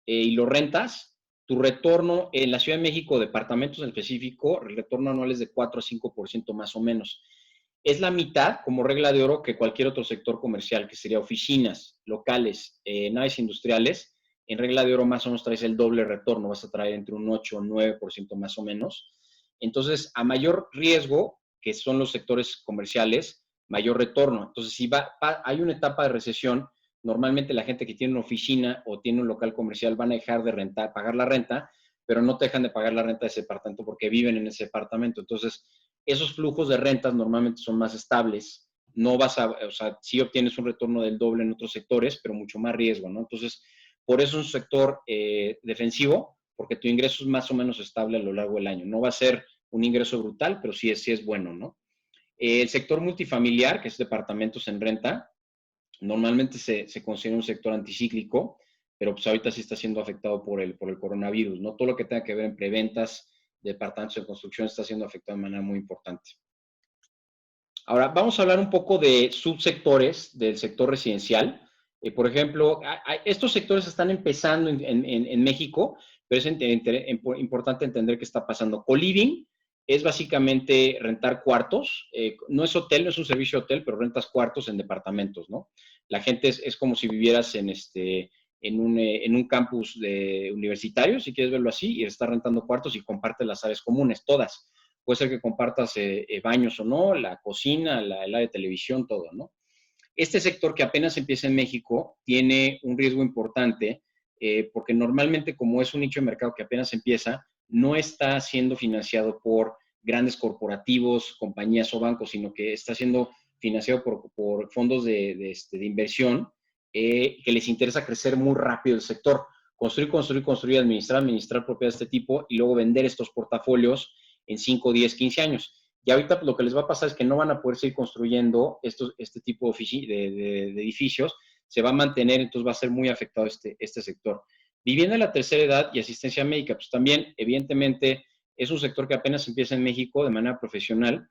y lo rentas, tu retorno en la Ciudad de México, departamentos en específico, el retorno anual es de 4 a 5% más o menos. Es la mitad, como regla de oro, que cualquier otro sector comercial, que sería oficinas, locales, naves industriales. En regla de oro más o menos traes el doble retorno, vas a traer entre un 8 o 9% más o menos. Entonces, a mayor riesgo, que son los sectores comerciales, mayor retorno. Entonces, si hay una etapa de recesión, normalmente la gente que tiene una oficina o tiene un local comercial van a dejar de rentar, pagar la renta, pero no te dejan de pagar la renta de ese departamento porque viven en ese departamento. Entonces, esos flujos de rentas normalmente son más estables. No vas a, o sea, sí obtienes un retorno del doble en otros sectores, pero mucho más riesgo, ¿no? Entonces, por eso es un sector defensivo, porque tu ingreso es más o menos estable a lo largo del año. No va a ser un ingreso brutal, pero sí es bueno, ¿no? El sector multifamiliar, que es departamentos en renta, normalmente se considera un sector anticíclico, pero pues ahorita sí está siendo afectado por el coronavirus, ¿no? Todo lo que tenga que ver en preventas, departamentos de construcción está siendo afectado de manera muy importante. Ahora, vamos a hablar un poco de subsectores del sector residencial. Por ejemplo, estos sectores están empezando en México, pero es importante entender qué está pasando. Coliving es básicamente rentar cuartos. No es hotel, no es un servicio de hotel, pero rentas cuartos en departamentos, ¿no? La gente es como si vivieras en un campus universitario, si quieres verlo así, y estás rentando cuartos y compartes las áreas comunes, todas. Puede ser que compartas baños o no, la cocina, el área de televisión, todo, ¿no? Este sector que apenas empieza en México tiene un riesgo importante porque normalmente como es un nicho de mercado que apenas empieza, no está siendo financiado por grandes corporativos, compañías o bancos, sino que está siendo financiado por fondos de inversión que les interesa crecer muy rápido el sector. Construir, construir, construir, administrar propiedades de este tipo y luego vender estos portafolios en 5, 10, 15 años. Y ahorita lo que les va a pasar es que no van a poder seguir construyendo este tipo de edificios, se va a mantener, entonces va a ser muy afectado este sector. Vivienda de la tercera edad y asistencia médica, pues también, evidentemente, es un sector que apenas empieza en México de manera profesional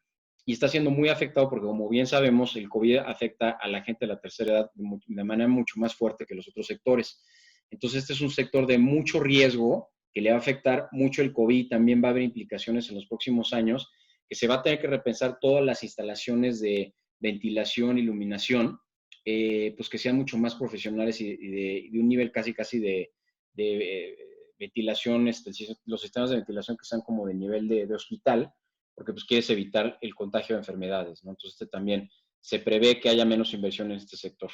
y está siendo muy afectado porque, como bien sabemos, el COVID afecta a la gente de la tercera edad de manera mucho más fuerte que los otros sectores. Entonces, este es un sector de mucho riesgo que le va a afectar mucho el COVID. También va a haber implicaciones en los próximos años que se va a tener que repensar todas las instalaciones de ventilación, iluminación, pues que sean mucho más profesionales y de un nivel casi de ventilación, los sistemas de ventilación que sean como de nivel de hospital, porque pues quieres evitar el contagio de enfermedades, ¿no? Entonces también se prevé que haya menos inversión en este sector.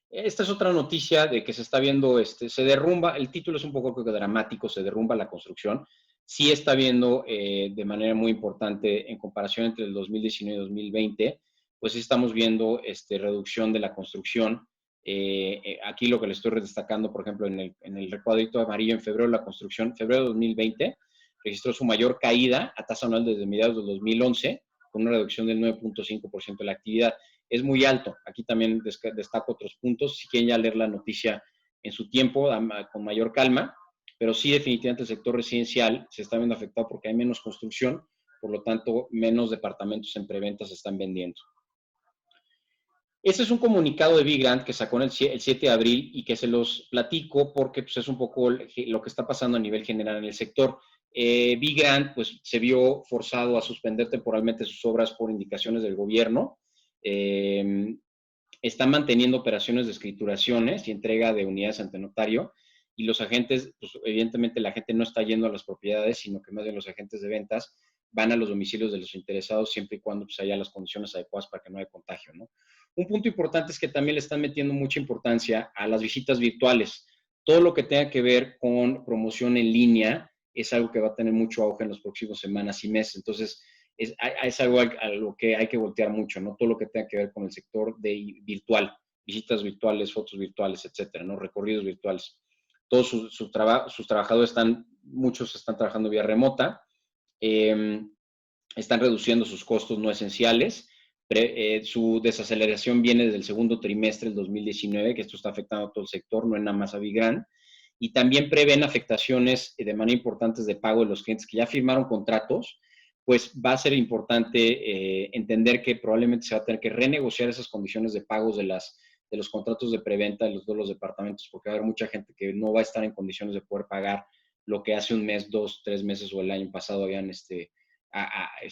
Esta es otra noticia de que se está viendo, se derrumba, el título es un poco dramático, se derrumba la construcción. Sí está viendo de manera muy importante en comparación entre el 2019 y 2020, pues sí estamos viendo reducción de la construcción. Aquí lo que le estoy destacando, por ejemplo, en el recuadrito amarillo, en febrero la construcción, febrero de 2020, registró su mayor caída a tasa anual desde mediados del 2011, con una reducción del 9.5% de la actividad. Es muy alto. Aquí también destaco otros puntos. Si quieren ya leer la noticia en su tiempo, con mayor calma, pero sí definitivamente el sector residencial se está viendo afectado porque hay menos construcción, por lo tanto, menos departamentos en preventa se están vendiendo. Este es un comunicado de Vigrant que sacó el 7 de abril y que se los platico porque pues, es un poco lo que está pasando a nivel general en el sector. Vigrant pues, se vio forzado a suspender temporalmente sus obras por indicaciones del gobierno. Están manteniendo operaciones de escrituraciones y entrega de unidades ante notario y los agentes, pues evidentemente la gente no está yendo a las propiedades, sino que más bien los agentes de ventas van a los domicilios de los interesados siempre y cuando pues, haya las condiciones adecuadas para que no haya contagio, ¿no? Un punto importante es que también le están metiendo mucha importancia a las visitas virtuales. Todo lo que tenga que ver con promoción en línea es algo que va a tener mucho auge en las próximas semanas y meses. Entonces, es algo a lo que hay que voltear mucho, ¿no? Todo lo que tenga que ver con el sector virtual, visitas virtuales, fotos virtuales, etcétera, ¿no? Recorridos virtuales. Todos sus trabajadores muchos están trabajando vía remota, están reduciendo sus costos no esenciales. Su desaceleración viene desde el segundo trimestre del 2019, que esto está afectando a todo el sector, no es nada más a Vigrant. Y también prevén afectaciones de manera importantes de pago de los clientes que ya firmaron contratos, pues va a ser importante entender que probablemente se va a tener que renegociar esas condiciones de pagos de los contratos de preventa de los departamentos, porque va a haber mucha gente que no va a estar en condiciones de poder pagar lo que hace un mes, 2, 3 meses o el año pasado habían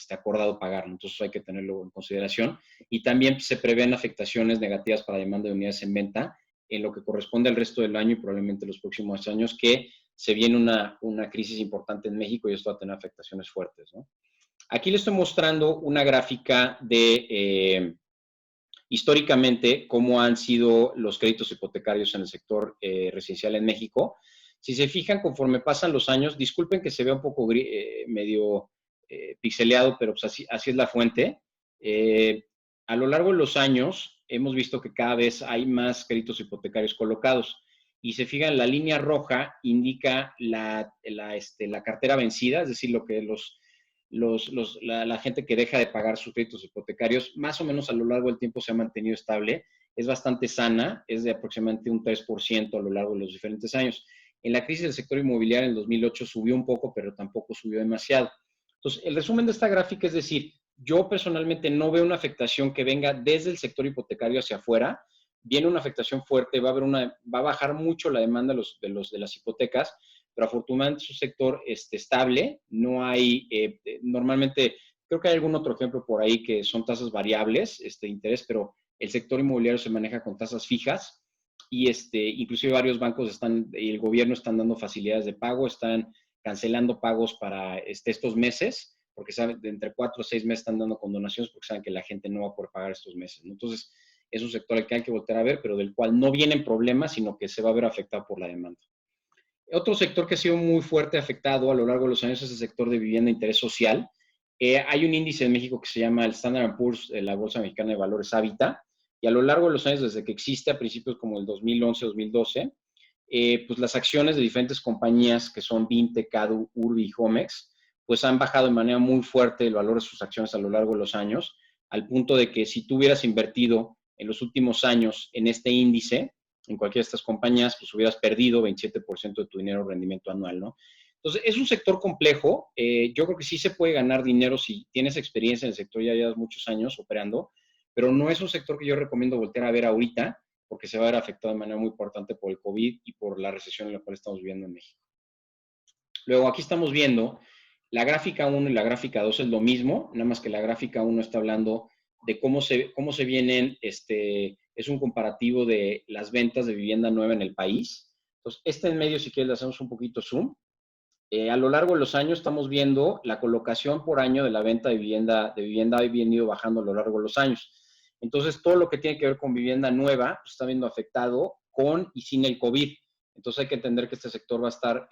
acordado pagar. Entonces hay que tenerlo en consideración. Y también se prevén afectaciones negativas para la demanda de unidades en venta en lo que corresponde al resto del año y probablemente los próximos años, que se viene una crisis importante en México y esto va a tener afectaciones fuertes, ¿no? Aquí les estoy mostrando una gráfica de históricamente cómo han sido los créditos hipotecarios en el sector residencial en México. Si se fijan, conforme pasan los años, disculpen que se vea un poco medio pixeleado, pero pues así es la fuente. A lo largo de los años hemos visto que cada vez hay más créditos hipotecarios colocados. Y se fijan, la línea roja indica la cartera vencida, es decir, lo que la gente que deja de pagar sus créditos hipotecarios, más o menos a lo largo del tiempo se ha mantenido estable, es bastante sana, es de aproximadamente un 3% a lo largo de los diferentes años. En la crisis del sector inmobiliario en el 2008 subió un poco, pero tampoco subió demasiado. Entonces, el resumen de esta gráfica es decir, yo personalmente no veo una afectación que venga desde el sector hipotecario hacia afuera, viene una afectación fuerte, va a bajar mucho la demanda de las hipotecas, pero afortunadamente es un sector estable, no hay, normalmente, creo que hay algún otro ejemplo por ahí que son tasas variables de interés, pero el sector inmobiliario se maneja con tasas fijas y inclusive varios bancos y el gobierno están dando facilidades de pago, están cancelando pagos para estos meses, porque saben, de entre 4 a 6 meses están dando condonaciones porque saben que la gente no va a poder pagar estos meses, ¿no? Entonces, es un sector al que hay que volver a ver, pero del cual no vienen problemas, sino que se va a ver afectado por la demanda. Otro sector que ha sido muy fuerte afectado a lo largo de los años es el sector de vivienda de interés social. Hay un índice en México que se llama el Standard & Poor's, la Bolsa Mexicana de Valores Hábitat, y a lo largo de los años, desde que existe a principios como el 2011-2012, pues las acciones de diferentes compañías que son Vinte, Cadu, Urbi y Homex, pues han bajado de manera muy fuerte el valor de sus acciones a lo largo de los años, al punto de que si tú hubieras invertido en los últimos años en este índice, en cualquiera de estas compañías, pues hubieras perdido 27% de tu dinero rendimiento anual, ¿no? Entonces, es un sector complejo. Yo creo que sí se puede ganar dinero si tienes experiencia en el sector, ya llevas muchos años operando, pero no es un sector que yo recomiendo voltear a ver ahorita, porque se va a ver afectado de manera muy importante por el COVID y por la recesión en la cual estamos viviendo en México. Luego, aquí estamos viendo la gráfica 1 y la gráfica 2 es lo mismo, nada más que la gráfica 1 está hablando de cómo se vienen, es un comparativo de las ventas de vivienda nueva en el país. Entonces, en medio, si quieres, le hacemos un poquito zoom. A lo largo de los años estamos viendo la colocación por año de la venta de vivienda ha venido bajando a lo largo de los años. Entonces, todo lo que tiene que ver con vivienda nueva pues, está viendo afectado con y sin el COVID. Entonces, hay que entender que este sector va a estar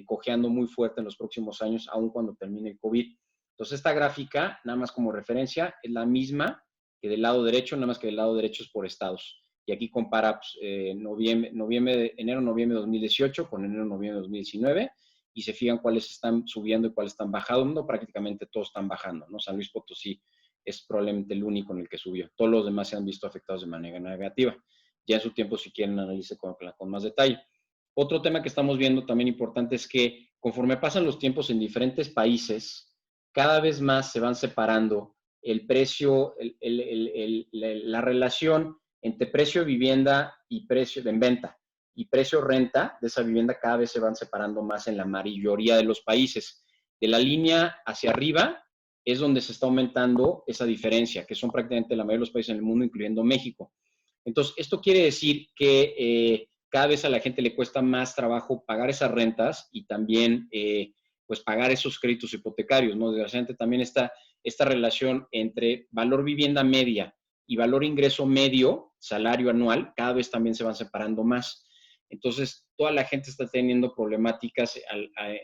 cojeando muy fuerte en los próximos años, aun cuando termine el COVID. Entonces, esta gráfica, nada más como referencia, es la misma que del lado derecho, nada más que del lado derecho es por estados. Y aquí compara pues, enero-noviembre de 2018 con enero-noviembre de 2019 y se fijan cuáles están subiendo y cuáles están bajando. Prácticamente todos están bajando, ¿no? San Luis Potosí es probablemente el único en el que subió. Todos los demás se han visto afectados de manera negativa. Ya en su tiempo, si quieren, analice con más detalle. Otro tema que estamos viendo también importante es que conforme pasan los tiempos en diferentes países, cada vez más se van separando el precio, la relación entre precio de vivienda y precio de venta y precio renta de esa vivienda cada vez se van separando más en la mayoría de los países. De la línea hacia arriba es donde se está aumentando esa diferencia, que son prácticamente la mayoría de los países en el mundo, incluyendo México. Entonces, esto quiere decir que cada vez a la gente le cuesta más trabajo pagar esas rentas y también pues pagar esos créditos hipotecarios, ¿no? Desgraciadamente también está esta relación entre valor vivienda media y valor ingreso medio, salario anual, cada vez también se van separando más. Entonces, toda la gente está teniendo problemáticas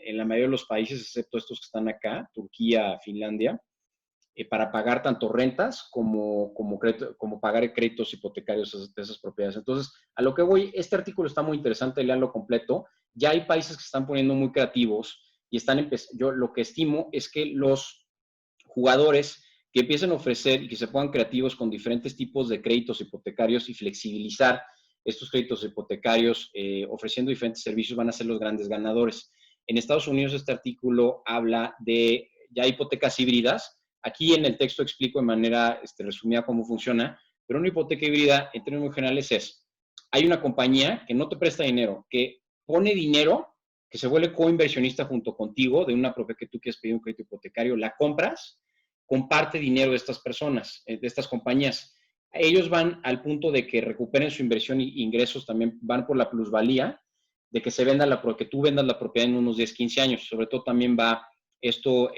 en la mayoría de los países, excepto estos que están acá, Turquía, Finlandia, para pagar tanto rentas como pagar créditos hipotecarios de esas propiedades. Entonces, a lo que voy, este artículo está muy interesante, leanlo completo. Ya hay países que se están poniendo muy creativos y yo lo que estimo es que los jugadores que empiecen a ofrecer y que se pongan creativos con diferentes tipos de créditos hipotecarios y flexibilizar estos créditos hipotecarios ofreciendo diferentes servicios van a ser los grandes ganadores. En Estados Unidos este artículo habla de ya hipotecas híbridas. Aquí en el texto explico de manera resumida cómo funciona, pero una hipoteca híbrida en términos generales hay una compañía que no te presta dinero, que pone dinero, que se vuelve coinversionista junto contigo de una propiedad que tú quieres pedir un crédito hipotecario, la compras, comparte dinero de estas personas, de estas compañías. Ellos van al punto de que recuperen su inversión e ingresos, también van por la plusvalía, de que que tú vendas la propiedad en unos 10, 15 años. Sobre todo también esto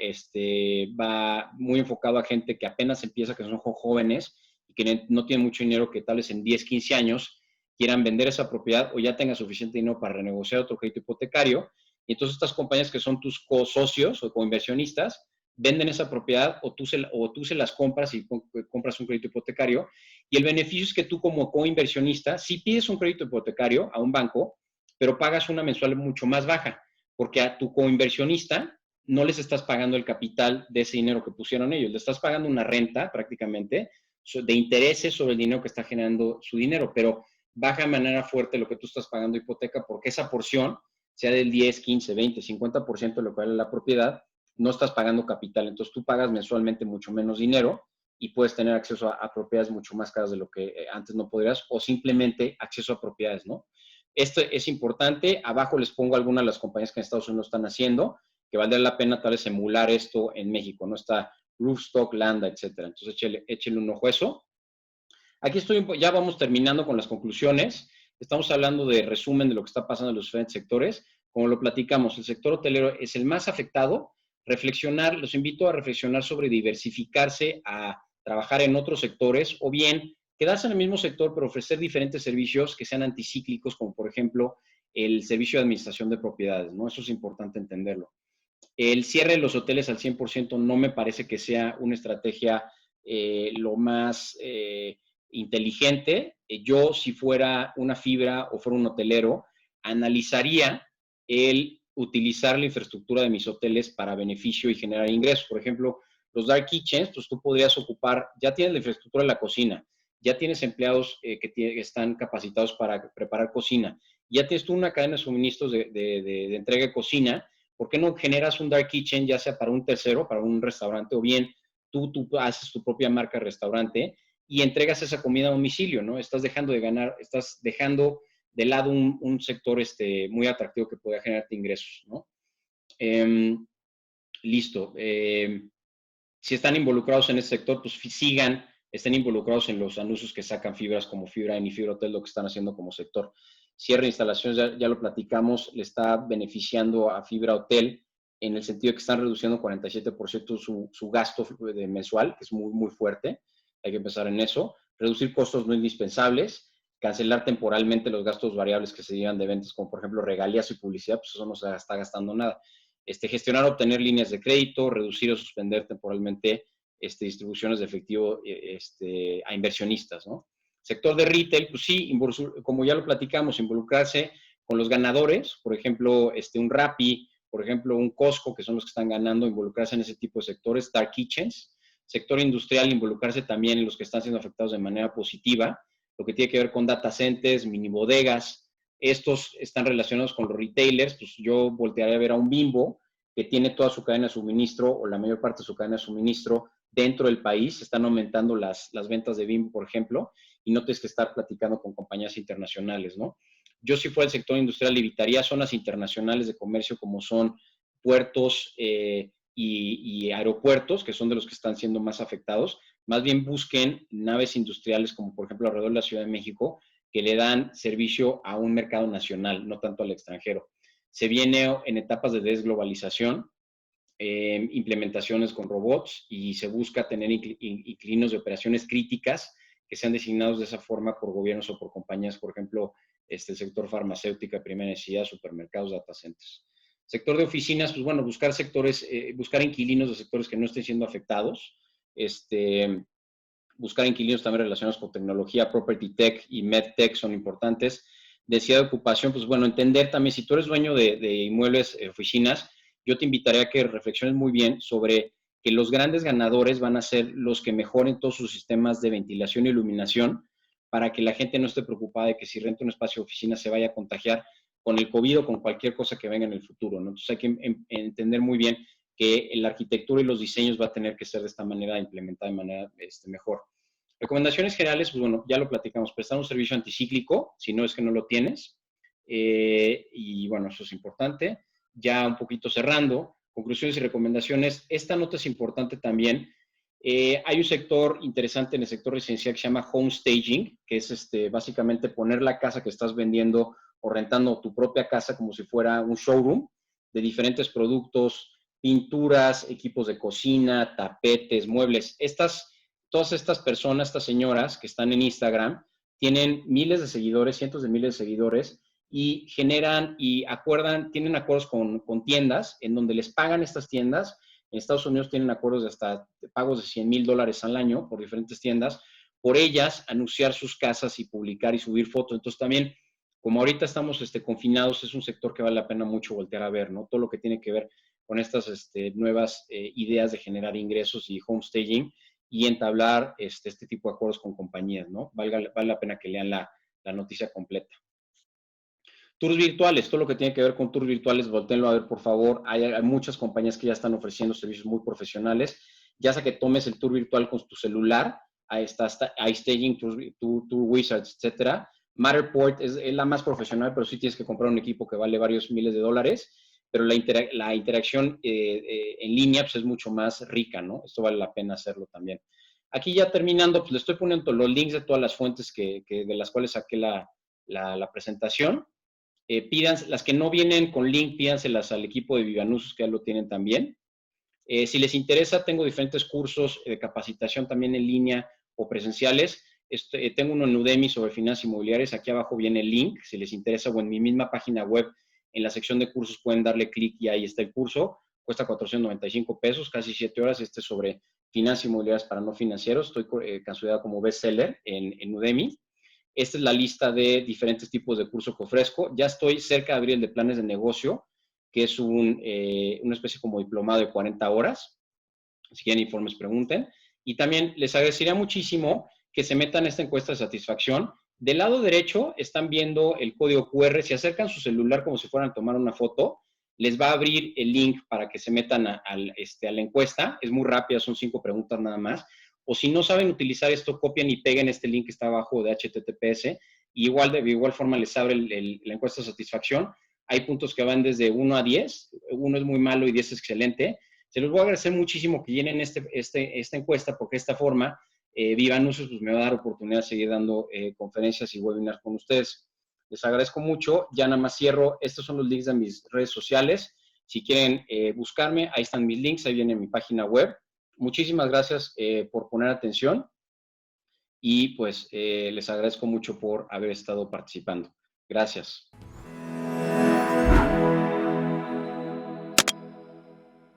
va muy enfocado a gente que apenas empieza, que son jóvenes y que no tienen mucho dinero, que tal vez en 10, 15 años quieran vender esa propiedad o ya tengan suficiente dinero para renegociar otro crédito hipotecario. Y entonces estas compañías que son tus co-socios o co-inversionistas venden esa propiedad o tú se las compras y compras un crédito hipotecario. Y el beneficio es que tú como co-inversionista, si pides un crédito hipotecario a un banco, pero pagas una mensual mucho más baja, porque a tu co-inversionista no les estás pagando el capital de ese dinero que pusieron ellos, le estás pagando una renta prácticamente de intereses sobre el dinero que está generando su dinero, pero baja de manera fuerte lo que tú estás pagando de hipoteca porque esa porción, sea del 10, 15, 20, 50% de lo que vale la propiedad, no estás pagando capital. Entonces tú pagas mensualmente mucho menos dinero y puedes tener acceso a propiedades mucho más caras de lo que antes no podrías o simplemente acceso a propiedades, ¿no? Esto es importante. Abajo les pongo algunas de las compañías que en Estados Unidos están haciendo, que valdría la pena tal vez emular esto en México, ¿no? Está Roofstock, Landa, etcétera. Entonces, échele un ojo a eso. Aquí ya vamos terminando con las conclusiones. Estamos hablando de resumen de lo que está pasando en los diferentes sectores. Como lo platicamos, el sector hotelero es el más afectado. Los invito a reflexionar sobre diversificarse, a trabajar en otros sectores o bien quedarse en el mismo sector pero ofrecer diferentes servicios que sean anticíclicos, como por ejemplo el servicio de administración de propiedades, ¿no? Eso es importante entenderlo. El cierre de los hoteles al 100% no me parece que sea una estrategia lo más inteligente. Yo, si fuera una fibra o fuera un hotelero, analizaría el utilizar la infraestructura de mis hoteles para beneficio y generar ingresos. Por ejemplo, los dark kitchens, pues tú podrías ocupar, ya tienes la infraestructura de la cocina, ya tienes empleados que están capacitados para preparar cocina, ya tienes tú una cadena de suministros de entrega de cocina. ¿Por qué no generas un dark kitchen, ya sea para un tercero, para un restaurante, o bien tú haces tu propia marca de restaurante y entregas esa comida a domicilio, ¿no? Estás dejando de lado un sector muy atractivo que pueda generarte ingresos, ¿no? Listo. Si están involucrados en este sector, pues estén involucrados en los anuncios que sacan fibras como Fibra y Fibra Hotel, lo que están haciendo como sector. Cierre de instalaciones, ya lo platicamos, le está beneficiando a Fibra Hotel en el sentido de que están reduciendo 47% su gasto mensual, que es muy, muy fuerte. Hay que empezar en eso. Reducir costos no indispensables. Cancelar temporalmente los gastos variables que se llevan de ventas, como por ejemplo regalías y publicidad, pues eso no se está gastando nada. Gestionar, obtener líneas de crédito, reducir o suspender temporalmente distribuciones de efectivo a inversionistas, ¿no? Sector de retail, pues sí, como ya lo platicamos, involucrarse con los ganadores, por ejemplo, un Rappi, por ejemplo, un Costco, que son los que están ganando, involucrarse en ese tipo de sectores, dark kitchens. Sector industrial, involucrarse también en los que están siendo afectados de manera positiva, lo que tiene que ver con data centers, mini bodegas. Estos están relacionados con los retailers, pues yo voltearía a ver a un Bimbo que tiene toda su cadena de suministro o la mayor parte de su cadena de suministro dentro del país. Están aumentando las ventas de Bimbo, por ejemplo, y no tienes que estar platicando con compañías internacionales, ¿no? Yo, si fuera el sector industrial, evitaría zonas internacionales de comercio como son puertos y aeropuertos, que son de los que están siendo más afectados. Más bien busquen naves industriales como por ejemplo alrededor de la Ciudad de México, que le dan servicio a un mercado nacional, no tanto al extranjero. Se viene en etapas de desglobalización, implementaciones con robots y se busca tener inquilinos de operaciones críticas que sean designados de esa forma por gobiernos o por compañías, por ejemplo, el sector farmacéutica de primera necesidad, supermercados, data centers. Sector de oficinas, pues bueno, buscar inquilinos de sectores que no estén siendo afectados, buscar inquilinos también relacionados con tecnología, property tech y medtech son importantes. Densidad de ocupación, pues bueno, entender también, si tú eres dueño de inmuebles, oficinas, yo te invitaría a que reflexiones muy bien sobre que los grandes ganadores van a ser los que mejoren todos sus sistemas de ventilación e iluminación para que la gente no esté preocupada de que si renta un espacio de oficina se vaya a contagiar con el COVID o con cualquier cosa que venga en el futuro, ¿no? Entonces hay que entender muy bien que la arquitectura y los diseños va a tener que ser de esta manera, implementada de manera mejor. Recomendaciones generales, pues bueno, ya lo platicamos, prestar un servicio anticíclico, si no es que no lo tienes, y bueno, eso es importante. Ya un poquito cerrando, conclusiones y recomendaciones, esta nota es importante también. Hay un sector interesante en el sector residencial que se llama home staging, que es básicamente poner la casa que estás vendiendo o rentando tu propia casa como si fuera un showroom de diferentes productos, pinturas, equipos de cocina, tapetes, muebles. Todas estas personas, estas señoras que están en Instagram, tienen miles de seguidores, cientos de miles de seguidores, y tienen acuerdos con tiendas en donde les pagan estas tiendas. En Estados Unidos tienen acuerdos de hasta pagos de $100,000 al año por diferentes tiendas, por ellas anunciar sus casas y publicar y subir fotos. Entonces también, como ahorita estamos confinados, es un sector que vale la pena mucho voltear a ver, ¿no? Todo lo que tiene que ver con estas nuevas ideas de generar ingresos y homestaging y entablar este tipo de acuerdos con compañías, ¿no? Vale la pena que lean la noticia completa. Tours virtuales, todo lo que tiene que ver con tours virtuales, voltéenlo a ver, por favor. Hay muchas compañías que ya están ofreciendo servicios muy profesionales. Ya sea que tomes el tour virtual con tu celular, ahí está iStaging, Tour Wizards, etcétera, Matterport es la más profesional, pero sí tienes que comprar un equipo que vale varios miles de dólares, pero la interacción en línea pues, es mucho más rica, ¿no? Esto vale la pena hacerlo también. Aquí ya terminando, pues le estoy poniendo los links de todas las fuentes de las cuales saqué la presentación. Pídanse, las que no vienen con link, pídanselas al equipo de Vivanusos, que ya lo tienen también. Si les interesa, tengo diferentes cursos de capacitación también en línea o presenciales. Tengo uno en Udemy sobre finanzas inmobiliarias. Aquí abajo viene el link, si les interesa, o en mi misma página web, en la sección de cursos pueden darle clic y ahí está el curso. Cuesta 495 pesos, casi 7 horas. Este es sobre finanzas inmobiliarias para no financieros. Estoy considerado como bestseller en Udemy. Esta es la lista de diferentes tipos de curso que ofrezco. Ya estoy cerca de abrir el de planes de negocio, que es una especie como diplomado de 40 horas. Si quieren informes, pregunten. Y también les agradecería muchísimo que se metan a esta encuesta de satisfacción. Del lado derecho están viendo el código QR. Si acercan su celular como si fueran a tomar una foto, les va a abrir el link para que se metan a la encuesta. Es muy rápida, son 5 preguntas nada más. O si no saben utilizar esto, copian y peguen este link que está abajo de HTTPS. Y de igual forma les abre la encuesta de satisfacción. Hay puntos que van desde 1 a 10. 1 es muy malo y 10 es excelente. Se los voy a agradecer muchísimo que llenen esta encuesta, porque de esta forma Vivanusos pues, me va a dar oportunidad de seguir dando conferencias y webinars con ustedes. Les agradezco mucho. Ya nada más cierro. Estos son los links de mis redes sociales. Si quieren buscarme, ahí están mis links, ahí viene mi página web. Muchísimas gracias por poner atención y pues les agradezco mucho por haber estado participando. Gracias.